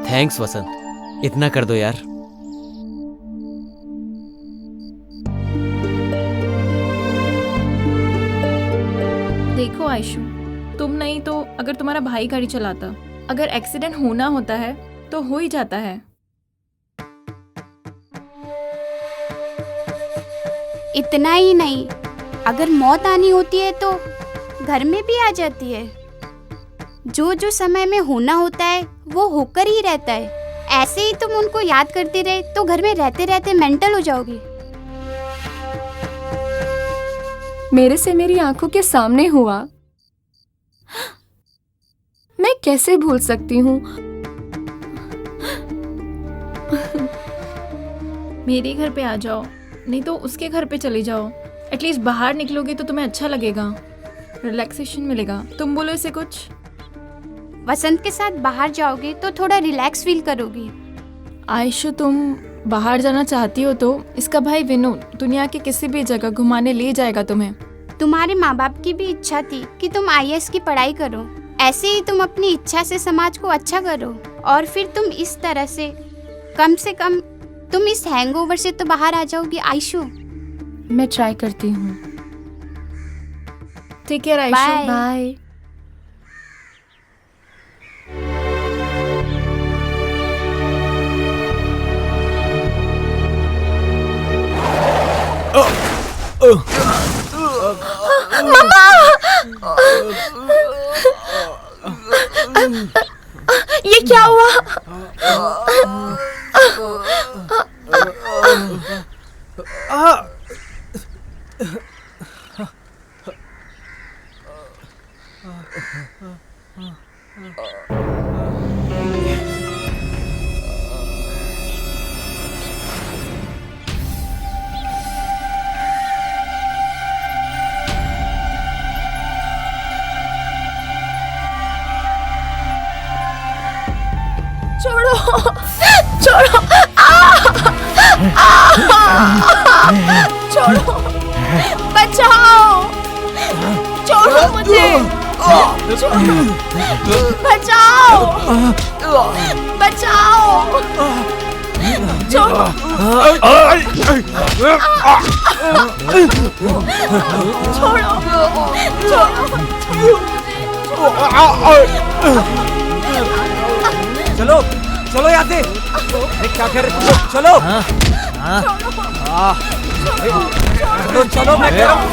थैंक्स वसंत, इतना कर दो यार। देखो आयशु, तुम नहीं तो अगर तुम्हारा भाई गाड़ी चलाता, अगर एक्सीडेंट होना होता है तो हो ही जाता है। इतना ही नहीं, अगर मौत आनी होती है तो घर में भी आ जाती है। जो जो समय में होना होता है वो होकर ही रहता है। ऐसे ही तुम उनको याद करते रहे तो घर में रहते रहते मेंटल हो जाओगे। मेरे से मेरी आंखों के सामने हुआ, मैं कैसे भूल सकती हूँ। मेरे घर पे आ जाओ, नहीं तो उसके घर पे चले जाओ। एटलीस्ट बाहर निकलोगे तो तुम्हें अच्छा लगेगा, रिलैक्सेशन मिलेगा। तुम बोलो इसे कुछ। वसंत के साथ बाहर जाओगे तो थोड़ा रिलैक्स फील करोगी। आयशु, तुम बाहर जाना चाहती हो तो इसका भाई विनोद दुनिया के किसी भी जगह घुमाने ले जाएगा तुम्हें। तुम्हारे माँ बाप की भी इच्छा थी कि तुम IAS की पढ़ाई करो। ऐसे ही तुम अपनी इच्छा से समाज को अच्छा करो और फिर तुम इस तरह से कम तुम इस हैंगओवर से तो बाहर आ जाओगी आयशु। मैं ट्राई करती हूँ। ठीक है आयशु, बाय। ये क्या हुआ? छोड़ो, छोड़ो, छोड़ो, बचाओ, छोड़ो मुझे, बचाओ, बचाओ, छोड़ो, चलो चलो यहाँ से। अरे क्या कर रहे तुम लोग? चलो चलो चलो, मैं कह रहा हूँ।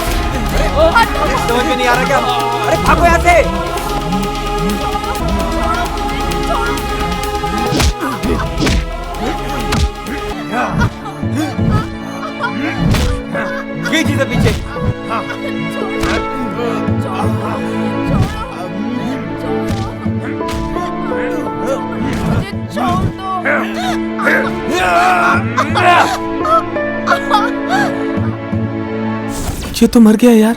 समझ में नहीं आ रहा क्या? अरे भागो यहाँ से। ये तो मर गया यार।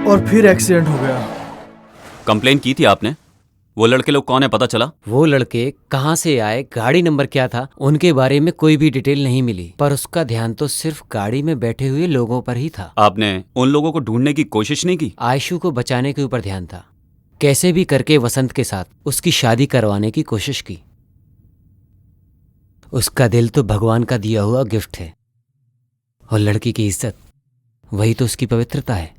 और फिर एक्सीडेंट हो गया। कंप्लेन की थी आपने? वो लड़के लोग कौन है पता चला? वो लड़के कहाँ से आए, गाड़ी नंबर क्या था, उनके बारे में कोई भी डिटेल नहीं मिली, पर उसका ध्यान तो सिर्फ गाड़ी में बैठे हुए लोगों पर ही था। आपने उन लोगों को ढूंढने की कोशिश नहीं की? आयशु को बचाने के ऊपर ध्यान था। कैसे भी करके वसंत के साथ उसकी शादी करवाने की कोशिश की। उसका दिल तो भगवान का दिया हुआ गिफ्ट है, और लड़की की इज्जत वही तो उसकी पवित्रता है।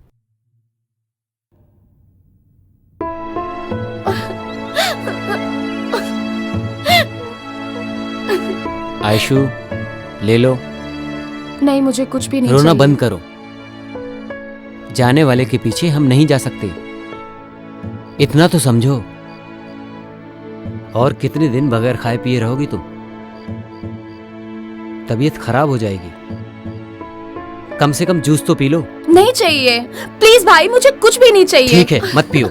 आयशु, ले लो। नहीं, मुझे कुछ भी नहीं रोना चाहिए। बंद करो। जाने वाले के पीछे हम नहीं जा सकते, इतना तो समझो। और कितने दिन बगैर खाए पिए रहोगी तुम? तबीयत खराब हो जाएगी। कम से कम जूस तो पी लो। नहीं चाहिए, प्लीज भाई, मुझे कुछ भी नहीं चाहिए। ठीक है, मत पियो।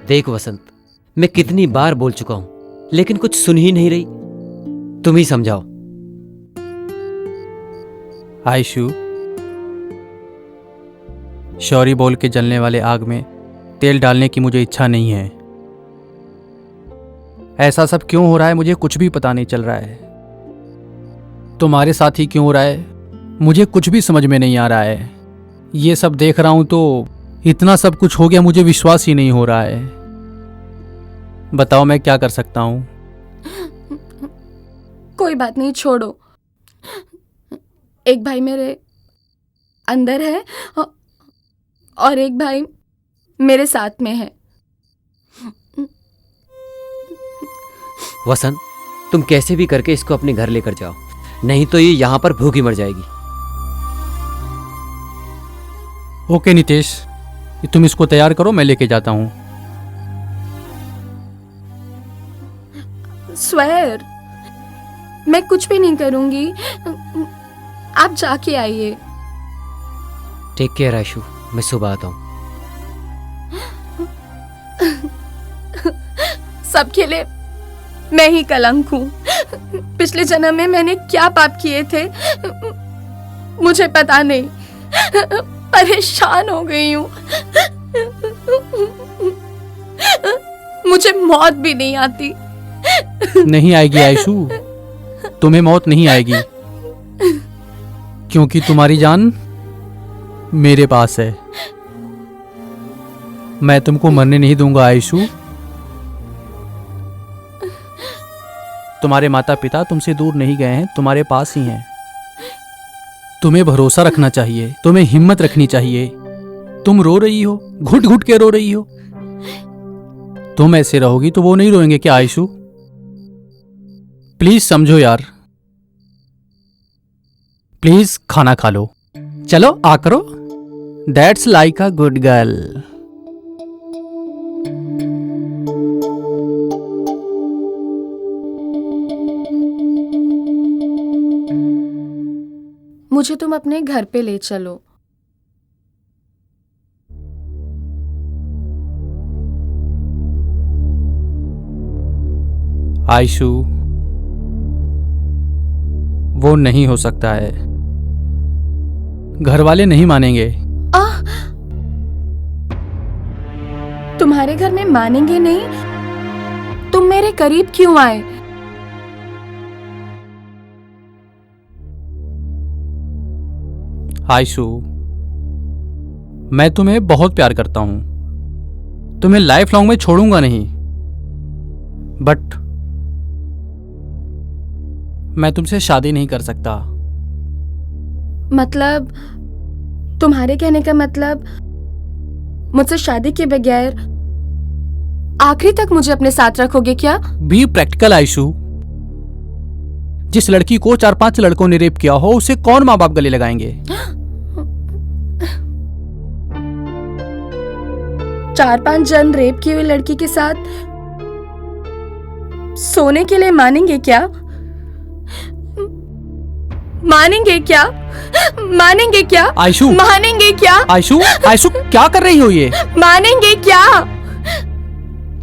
देख वसंत, मैं कितनी बार बोल चुका हूं, लेकिन कुछ सुन ही नहीं रही। तुम ही समझाओ। आयशु, शौरी बोल के जलने वाले आग में तेल डालने की मुझे इच्छा नहीं है। ऐसा सब क्यों हो रहा है मुझे कुछ भी पता नहीं चल रहा है। तुम्हारे साथ ही क्यों हो रहा है मुझे कुछ भी समझ में नहीं आ रहा है। ये सब देख रहा हूं तो इतना सब कुछ हो गया, मुझे विश्वास ही नहीं हो रहा है। बताओ मैं क्या कर सकता हूं? कोई बात नहीं, छोड़ो। एक भाई मेरे अंदर है और एक भाई मेरे साथ में है। वसंत, तुम कैसे भी करके इसको अपने घर लेकर जाओ, नहीं तो ये यहां पर भूखी मर जाएगी। ओके नितेश, तुम इसको तैयार करो, मैं लेके जाता हूं। स्वेर, मैं कुछ भी नहीं करूंगी, आप जाके आइए। टेक केयर आयशु, मैं सुबह आता हूं। सबके लिए मैं ही कलंक हूँ। पिछले जन्म में मैंने क्या पाप किए थे मुझे पता नहीं। परेशान हो गई हूँ। मुझे मौत भी नहीं आती। नहीं आएगी आयशु, तुम्हें मौत नहीं आएगी, क्योंकि तुम्हारी जान मेरे पास है। मैं तुमको मरने नहीं दूंगा आयशु। तुम्हारे माता पिता तुमसे दूर नहीं गए हैं, तुम्हारे पास ही हैं। तुम्हें भरोसा रखना चाहिए, तुम्हें हिम्मत रखनी चाहिए। तुम रो रही हो, घुट घुट के रो रही हो। तुम ऐसे रहोगी तो वो नहीं रोएंगे क्या आयशु? प्लीज समझो यार, प्लीज खाना खा लो। चलो आ करो। That's like a good girl. मुझे तुम अपने घर पे ले चलो। आयशु, वो नहीं हो सकता है, घर वाले नहीं मानेंगे। तुम्हारे घर में मानेंगे नहीं? तुम मेरे करीब क्यों आए? आयशु, मैं तुम्हें बहुत प्यार करता हूं, तुम्हें लाइफ लॉन्ग में छोड़ूंगा नहीं, बट मैं तुमसे शादी नहीं कर सकता। मतलब तुम्हारे कहने का मतलब मुझसे शादी के बगैर आखिरी तक मुझे अपने साथ रखोगे क्या? Be practical Aishu. जिस लड़की को 4-5 लड़कों ने रेप किया हो उसे कौन माँ बाप गले लगाएंगे? 4-5 जन रेप की हुई लड़की के साथ सोने के लिए मानेंगे क्या? मानेंगे क्या? मानेंगे क्या? आयशु, मानेंगे क्या? आयशु, आयशु क्या कर रही हो ये? मानेंगे क्या?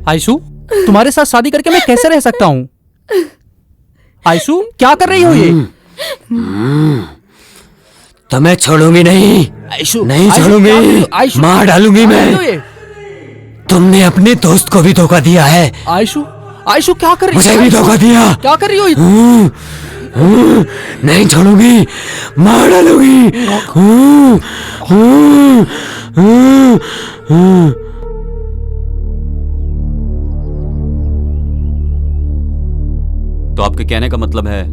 आयशु, तुम्हारे साथ शादी करके मैं कैसे रह सकता हूँ? आयशु, क्या कर रही हो ये? तो मैं छोड़ूंगी नहीं। आयशु, नहीं आयशु, छोड़ूंगी, आयशु, मार डालूंगी क्या कर मैं। रही हो ये? तुमने अपने दोस्त को भी धोखा दिया है। आयशु, आयशु क्या कर रही हो? मुझे भी आयशु, धोखा दिया। क्या कर रही हो? नहीं छोड़ूंगी, मार डालूंगी। तो आपके कहने का मतलब है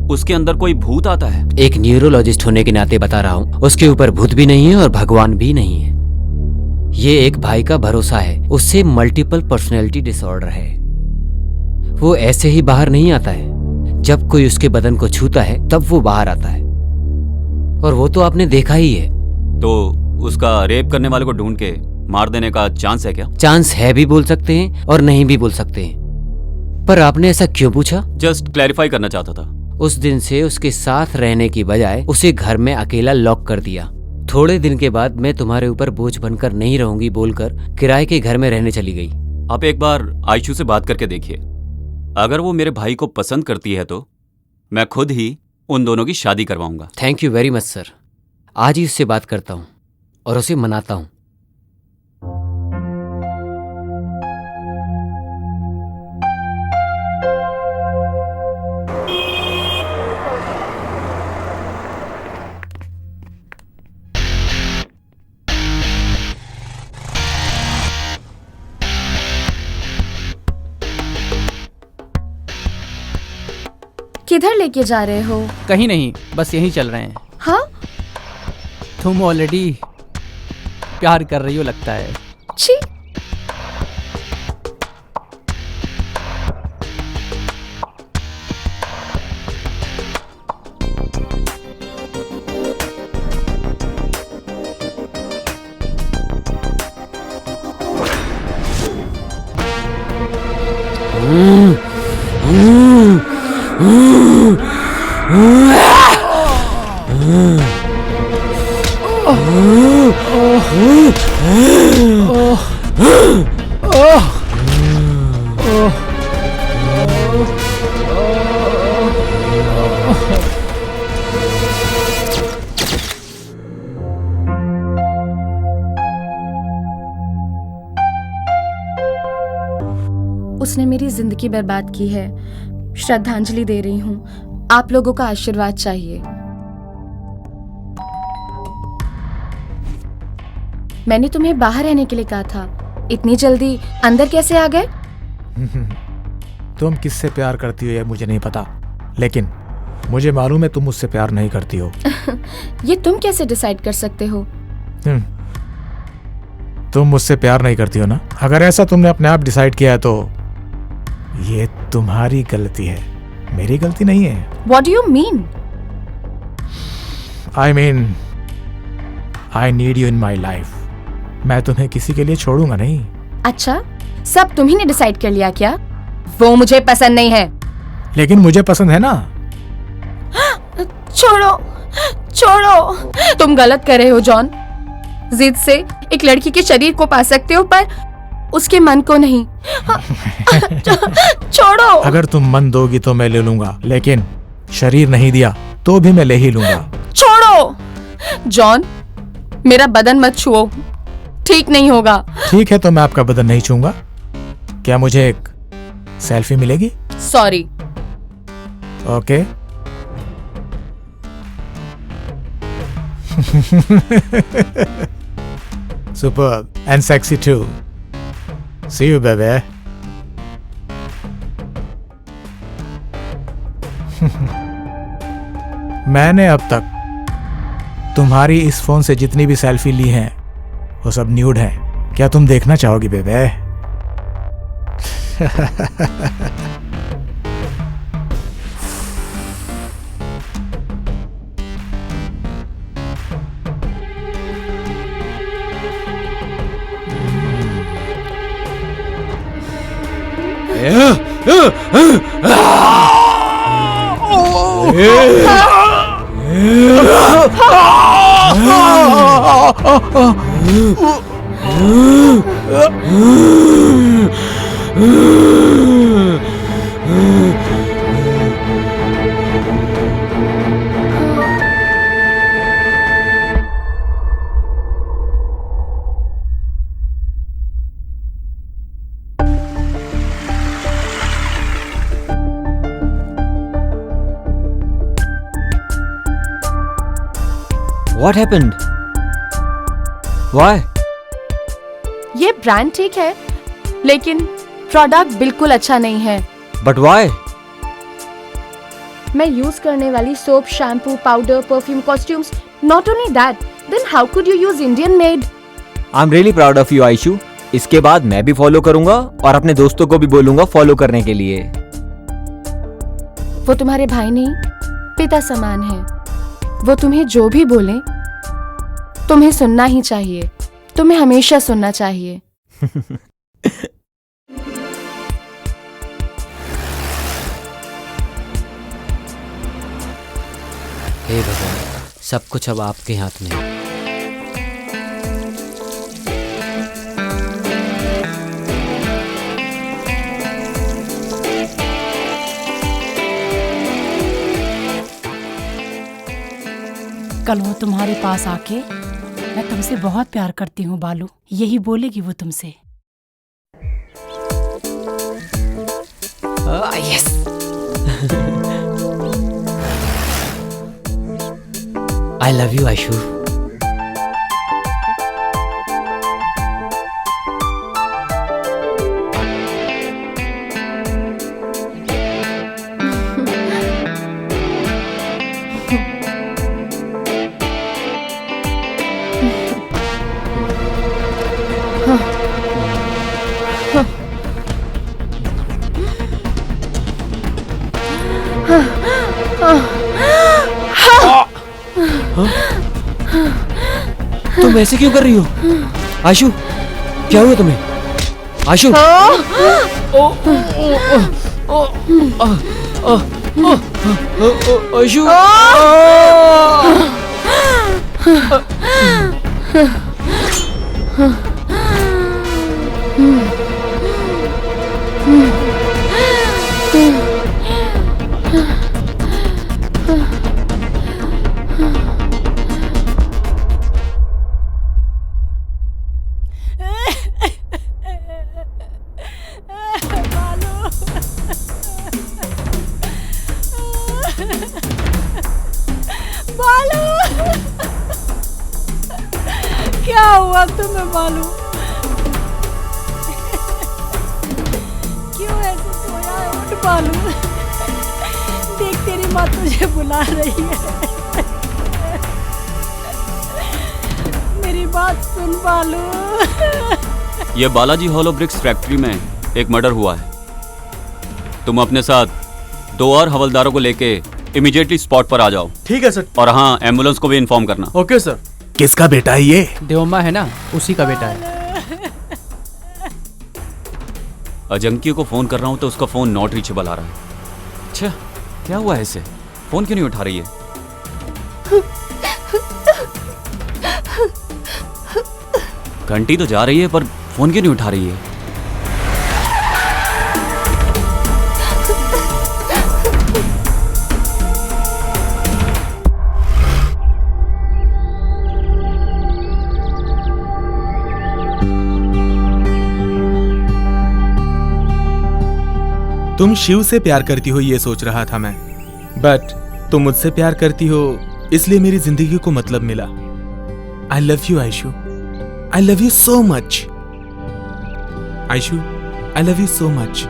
उसके अंदर कोई भूत आता है? एक न्यूरोलॉजिस्ट होने के नाते बता रहा हूँ, उसके ऊपर भूत भी नहीं है और भगवान भी नहीं है। ये एक भाई का भरोसा है, उससे मल्टीपल पर्सनैलिटी डिसऑर्डर है। वो ऐसे ही बाहर नहीं आता है, जब कोई उसके बदन को छूता है तब वो बाहर आता है, और वो तो आपने देखा ही है। तो उसका रेप करने वाले को ढूंढ के मार देने का चांस है क्या? चांस है भी बोल सकते हैं और नहीं भी बोल सकते हैं। पर आपने ऐसा क्यों पूछा? जस्ट क्लैरिफाई करना चाहता था। उस दिन से उसके साथ रहने की बजाय उसे घर में अकेला लॉक कर दिया। थोड़े दिन के बाद मैं तुम्हारे ऊपर बोझ बनकर नहीं रहूंगी बोलकर किराए के घर में रहने चली गई। आप एक बार आयशु से बात करके देखिए, अगर वो मेरे भाई को पसंद करती है तो मैं खुद ही उन दोनों की शादी करवाऊंगा। Thank you very much sir. आज ही उससे बात करता हूँ और उसे मनाता हूँ। किधर लेके जा रहे हो? कहीं नहीं, बस यहीं चल रहे हैं। हाँ? तुम ऑलरेडी प्यार कर रही हो लगता है। छी। उसने मेरी जिंदगी बर्बाद की है। श्रद्धांजलि दे रही हूँ। आप लोगों का आशीर्वाद चाहिए। मैंने तुम्हें बाहर रहने के लिए कहा था, इतनी जल्दी अंदर कैसे आ गए? तुम किससे प्यार करती हो ये मुझे नहीं पता, लेकिन मुझे मालूम है तुम मुझसे प्यार नहीं करती हो। ये तुम कैसे डिसाइड कर सकते हो? तुम मुझसे प्यार नहीं करती हो ना? अगर ऐसा तुमने अपने आप डिसाइड किया है तो ये तुम्हारी गलती है, मेरी गलती नहीं है। What do you mean? I mean, I need you in my life. मैं तुम्हें किसी के लिए छोड़ूंगा नहीं। अच्छा, सब तुम्ही ने डिसाइड कर लिया क्या? वो मुझे पसंद नहीं है। लेकिन मुझे पसंद है ना। छोड़ो, छोड़ो। तुम गलत कर रहे हो जॉन। जिद से एक लड़की के शरीर को पा सकते हो पर उसके मन को नहीं। छोड़ो। अगर तुम मन दोगी तो मैं ले लूंगा, लेकिन शरीर नहीं दिया तो भी मैं ले ही लूंगा। छोड़ो जॉन, मेरा बदन मत छुओ, ठीक नहीं होगा। ठीक है तो मैं आपका बदन नहीं छूंगा। क्या मुझे एक सेल्फी मिलेगी? Sorry. Okay. Superb and sexy too. See you, baby. मैंने अब तक तुम्हारी इस फोन से जितनी भी सेल्फी ली हैं वो सब न्यूड हैं। क्या तुम देखना चाहोगी बेबे? What happened? Why? ये ब्रांड ठीक है, लेकिन प्रोडक्ट बिल्कुल अच्छा नहीं है। But why? मैं यूज करने वाली soap, shampoo, powder, perfume, costumes, not only that, then how could you use Indian made? I'm really proud of you, Ayshu. इसके बाद मैं भी फॉलो करूंगा और अपने दोस्तों को भी बोलूंगा फॉलो करने के लिए। वो तुम्हारे भाई नहीं, पिता समान है। वो तुम्हें जो भी बोले, तुम्हें सुनना ही चाहिए। तुम्हें हमेशा सुनना चाहिए। हे भगवान, सब कुछ अब आपके हाथ में है। कल वो तुम्हारे पास आके मैं तुमसे बहुत प्यार करती हूँ बालू, यही बोलेगी वो तुमसे। Yes. I love you Aishu. तुम ऐसे क्यों कर रही हो आयशु? क्या हुआ तुम्हें आयशु? आयशु क्या हुआ तुम्हें बालू? क्यों ऐसे सोया है? उठ बालू, देख तेरी माँ तुझे बुला रही है। मेरी बात सुन बालू। ये बालाजी हॉलो ब्रिक्स फैक्ट्री में एक मर्डर हुआ है। तुम अपने साथ 2 और हवलदारों को लेके इमीडिएटली स्पॉट पर आ जाओ। ठीक है सर। और हाँ, एम्बुलेंस को भी इन्फॉर्म करना। Okay sir. किसका बेटा है ये? देवम्मा है ना, उसी का बेटा है। अजंकी को फोन कर रहा हूँ तो उसका फोन नॉट रीचेबल आ रहा है। अच्छा, क्या हुआ है इसे? फोन क्यों नहीं उठा रही है? घंटी तो जा रही है पर फोन क्यों नहीं उठा रही है? तुम शिव से प्यार करती हो ये सोच रहा था मैं, बट तुम मुझसे प्यार करती हो इसलिए मेरी जिंदगी को मतलब मिला। I love you Aishu, I love you so much Aishu, I love you so much.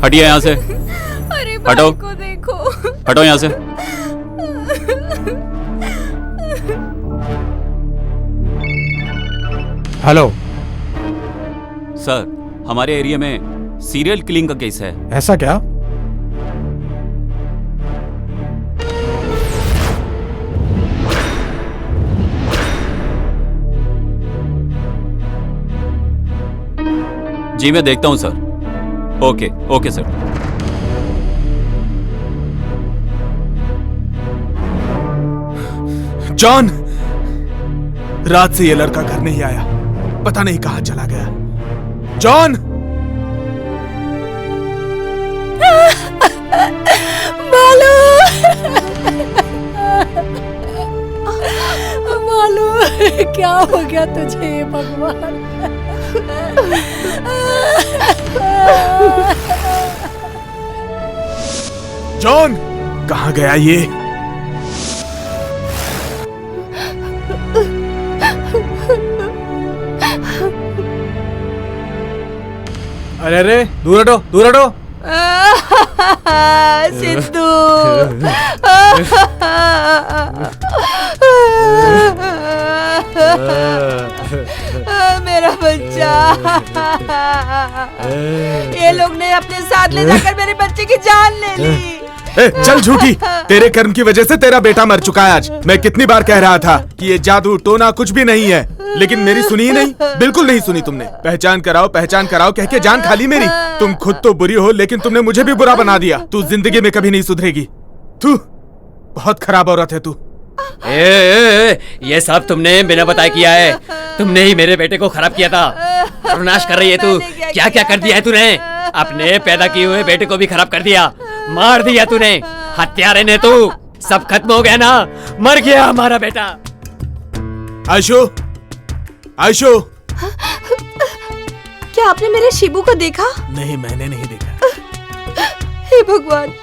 हटिए यहाँ से। अरे हटो। भाई को देखो। हटो यहाँ से। हेलो सर, हमारे एरिया में सीरियल किलिंग का केस है। ऐसा क्या? जी मैं देखता हूँ sir. Okay okay sir. John, रात से ये लड़का घर नहीं आया, पता नहीं कहां चला गया। जॉन! बालू बालू, क्या हो गया तुझे भगवान? जॉन, कहां गया ये? अरे अरे, दूर हटो, दूर हटो। सिद्धू, मेरा बच्चा। ये लोग ने अपने साथ ले जाकर मेरे बच्चे की जान ले ली। ए, चल झूठी, तेरे कर्म की वजह से तेरा बेटा मर चुका है आज। मैं कितनी बार कह रहा था कि ये जादू टोना कुछ भी नहीं है, लेकिन मेरी सुनी ही नहीं, बिल्कुल नहीं सुनी तुमने। पहचान कराओ कह के जान खाली मेरी। तुम खुद तो बुरी हो, लेकिन तुमने मुझे भी बुरा बना दिया। तू जिंदगी में कभी नहीं सुधरेगी। तू बहुत खराब औरत है तू। ये सब तुमने बिना बताए किया है। तुमने ही मेरे बेटे को खराब किया था। सर्वनाश कर रही है तू। क्या क्या कर दिया है तूने? अपने पैदा किए हुए बेटे को भी खराब कर दिया, मार दिया तूने। हत्यारे ने तू। सब खत्म हो गया ना, मर गया हमारा बेटा। आयशो, आयशो, क्या आपने मेरे शिबू को देखा? नहीं, मैंने नहीं देखा। हे भगवान।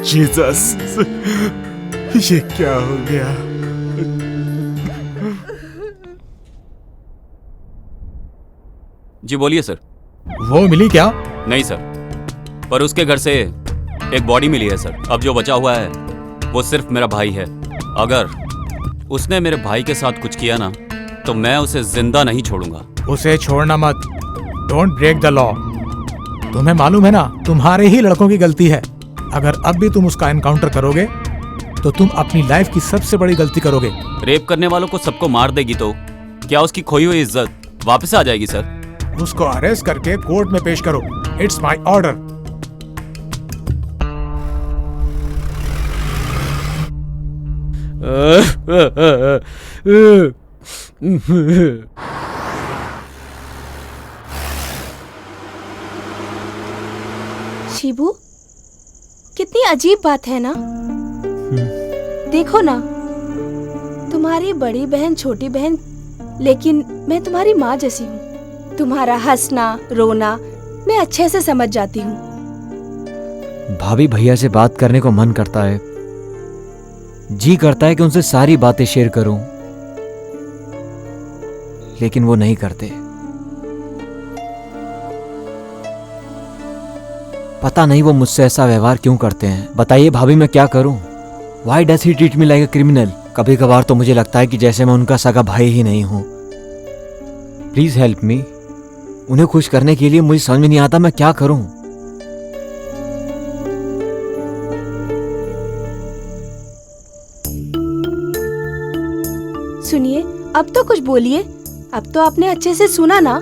जीसस, ये क्या हो गया? जी बोलिए सर। वो मिली क्या? नहीं सर, पर उसके घर से एक बॉडी मिली है सर। अब जो बचा हुआ है वो सिर्फ मेरा भाई है। अगर उसने मेरे भाई के साथ कुछ किया ना, तो मैं उसे जिंदा नहीं छोड़ूंगा। उसे छोड़ना मत। Don't break the law. तुम्हें मालूम है ना, तुम्हारे ही लड़कों की गलती है। अगर अब भी तुम उसका एनकाउंटर करोगे तो तुम अपनी लाइफ की सबसे बड़ी गलती करोगे। रेप करने वालों को सबको मार देगी तो क्या उसकी खोई हुई इज्जत वापस आ जाएगी सर? उसको अरेस्ट करके कोर्ट में पेश करो। It's my order. शिबू, कितनी अजीब बात है ना। देखो ना, तुम्हारी बड़ी बहन छोटी बहन, लेकिन मैं तुम्हारी माँ जैसी हूँ। तुम्हारा हंसना रोना मैं अच्छे से समझ जाती हूँ। भाभी भैया से बात करने को मन करता है, जी करता है कि उनसे सारी बातें शेयर करूं, लेकिन वो नहीं करते। पता नहीं वो मुझसे ऐसा व्यवहार क्यों करते हैं। बताइए भाभी, मैं क्या करूं? Why does he treat me like a criminal? कभी कभार तो मुझे लगता है कि जैसे मैं उनका सगा भाई ही नहीं हूं। Please help me. उन्हें खुश करने के लिए मुझे समझ में नहीं आता मैं क्या करूं। सुनिए, अब तो कुछ बोलिए। अब तो आपने अच्छे से सुना ना।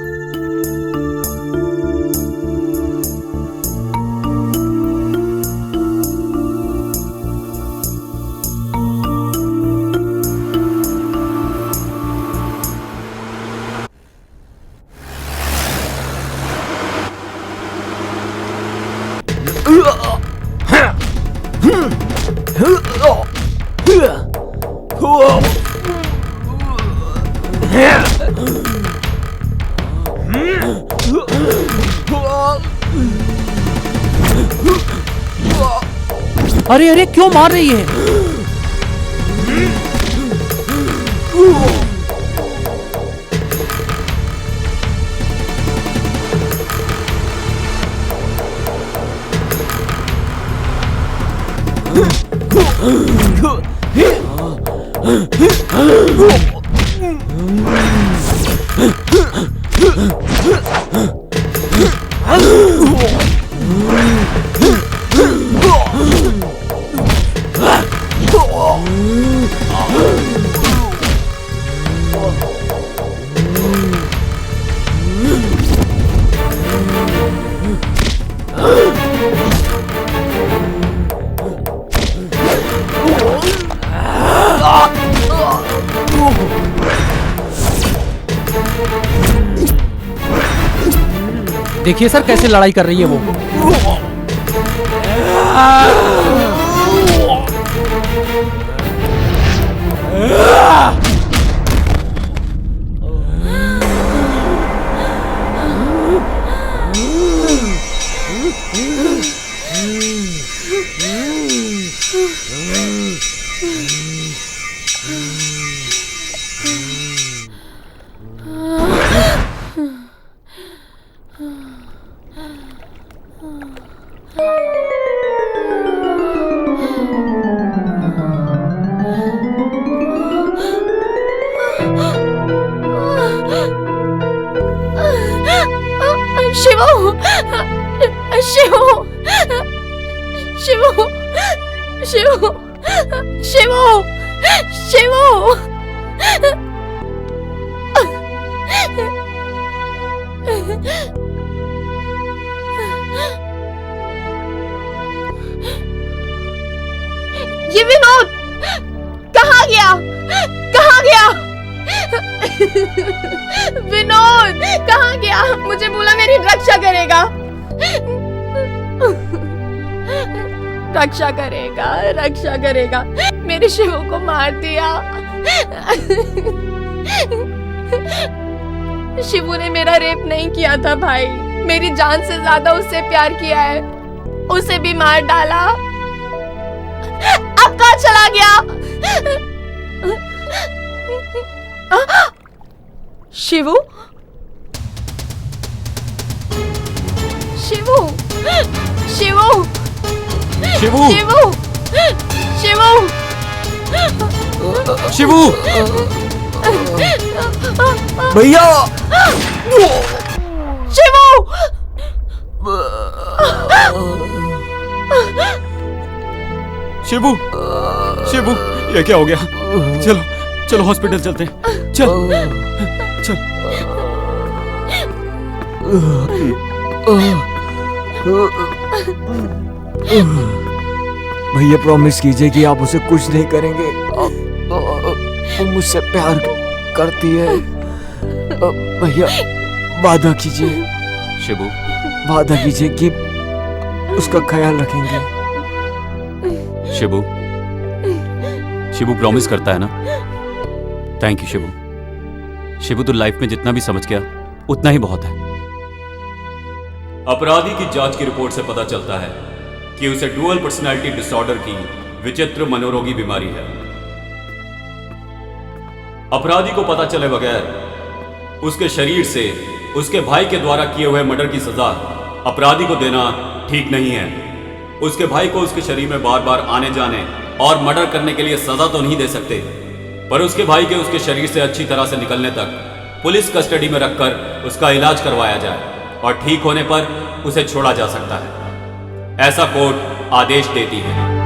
अरे अरे क्यों मार रही है? देखिए सर कैसे लड़ाई कर रही है वो। शिवू, शिवू, शिवू, शिवू, शिवू, शिवू। ये विनोद कहाँ गया? कहाँ गया? विनोद कहाँ गया? मुझे बोला मेरी रक्षा करेगा, रक्षा करेगा, रक्षा करेगा। मेरे शिवू को मार दिया। शिवू ने मेरा रेप नहीं किया था भाई, मेरी जान से ज्यादा उससे प्यार किया है, उसे भी मार डाला। अब कहाँ चला गया? शिवू, शिवू, शिवू, शिवू, शिवू, शिवू, शिवू, भैया, शिवू। शिवू, शिवू, ये क्या हो गया? चलो चलो हॉस्पिटल चलते हैं। चल चल। भैया प्रॉमिस कीजिए कि आप उसे कुछ नहीं करेंगे। वो मुझसे प्यार करती है। भैया वादा कीजिए। शिबू, वादा कीजिए कि उसका ख्याल रखेंगे। शिबू, शिबू प्रॉमिस करता है ना? Thank you Shibu. शिबू तो लाइफ में जितना भी समझ गया उतना ही बहुत है। अपराधी की जांच की रिपोर्ट से पता चलता है कि उसे डुअल पर्सनैलिटी डिसऑर्डर की विचित्र मनोरोगी बीमारी है। अपराधी को पता चले बगैर उसके शरीर से उसके भाई के द्वारा किए हुए मर्डर की सजा अपराधी को देना ठीक नहीं है। उसके भाई को उसके शरीर में बार बार आने जाने और मर्डर करने के लिए सजा तो नहीं दे सकते, पर उसके भाई के उसके शरीर से अच्छी तरह से निकलने तक पुलिस कस्टडी में रखकर उसका इलाज करवाया जाए और ठीक होने पर उसे छोड़ा जा सकता है, ऐसा कोर्ट आदेश देती है।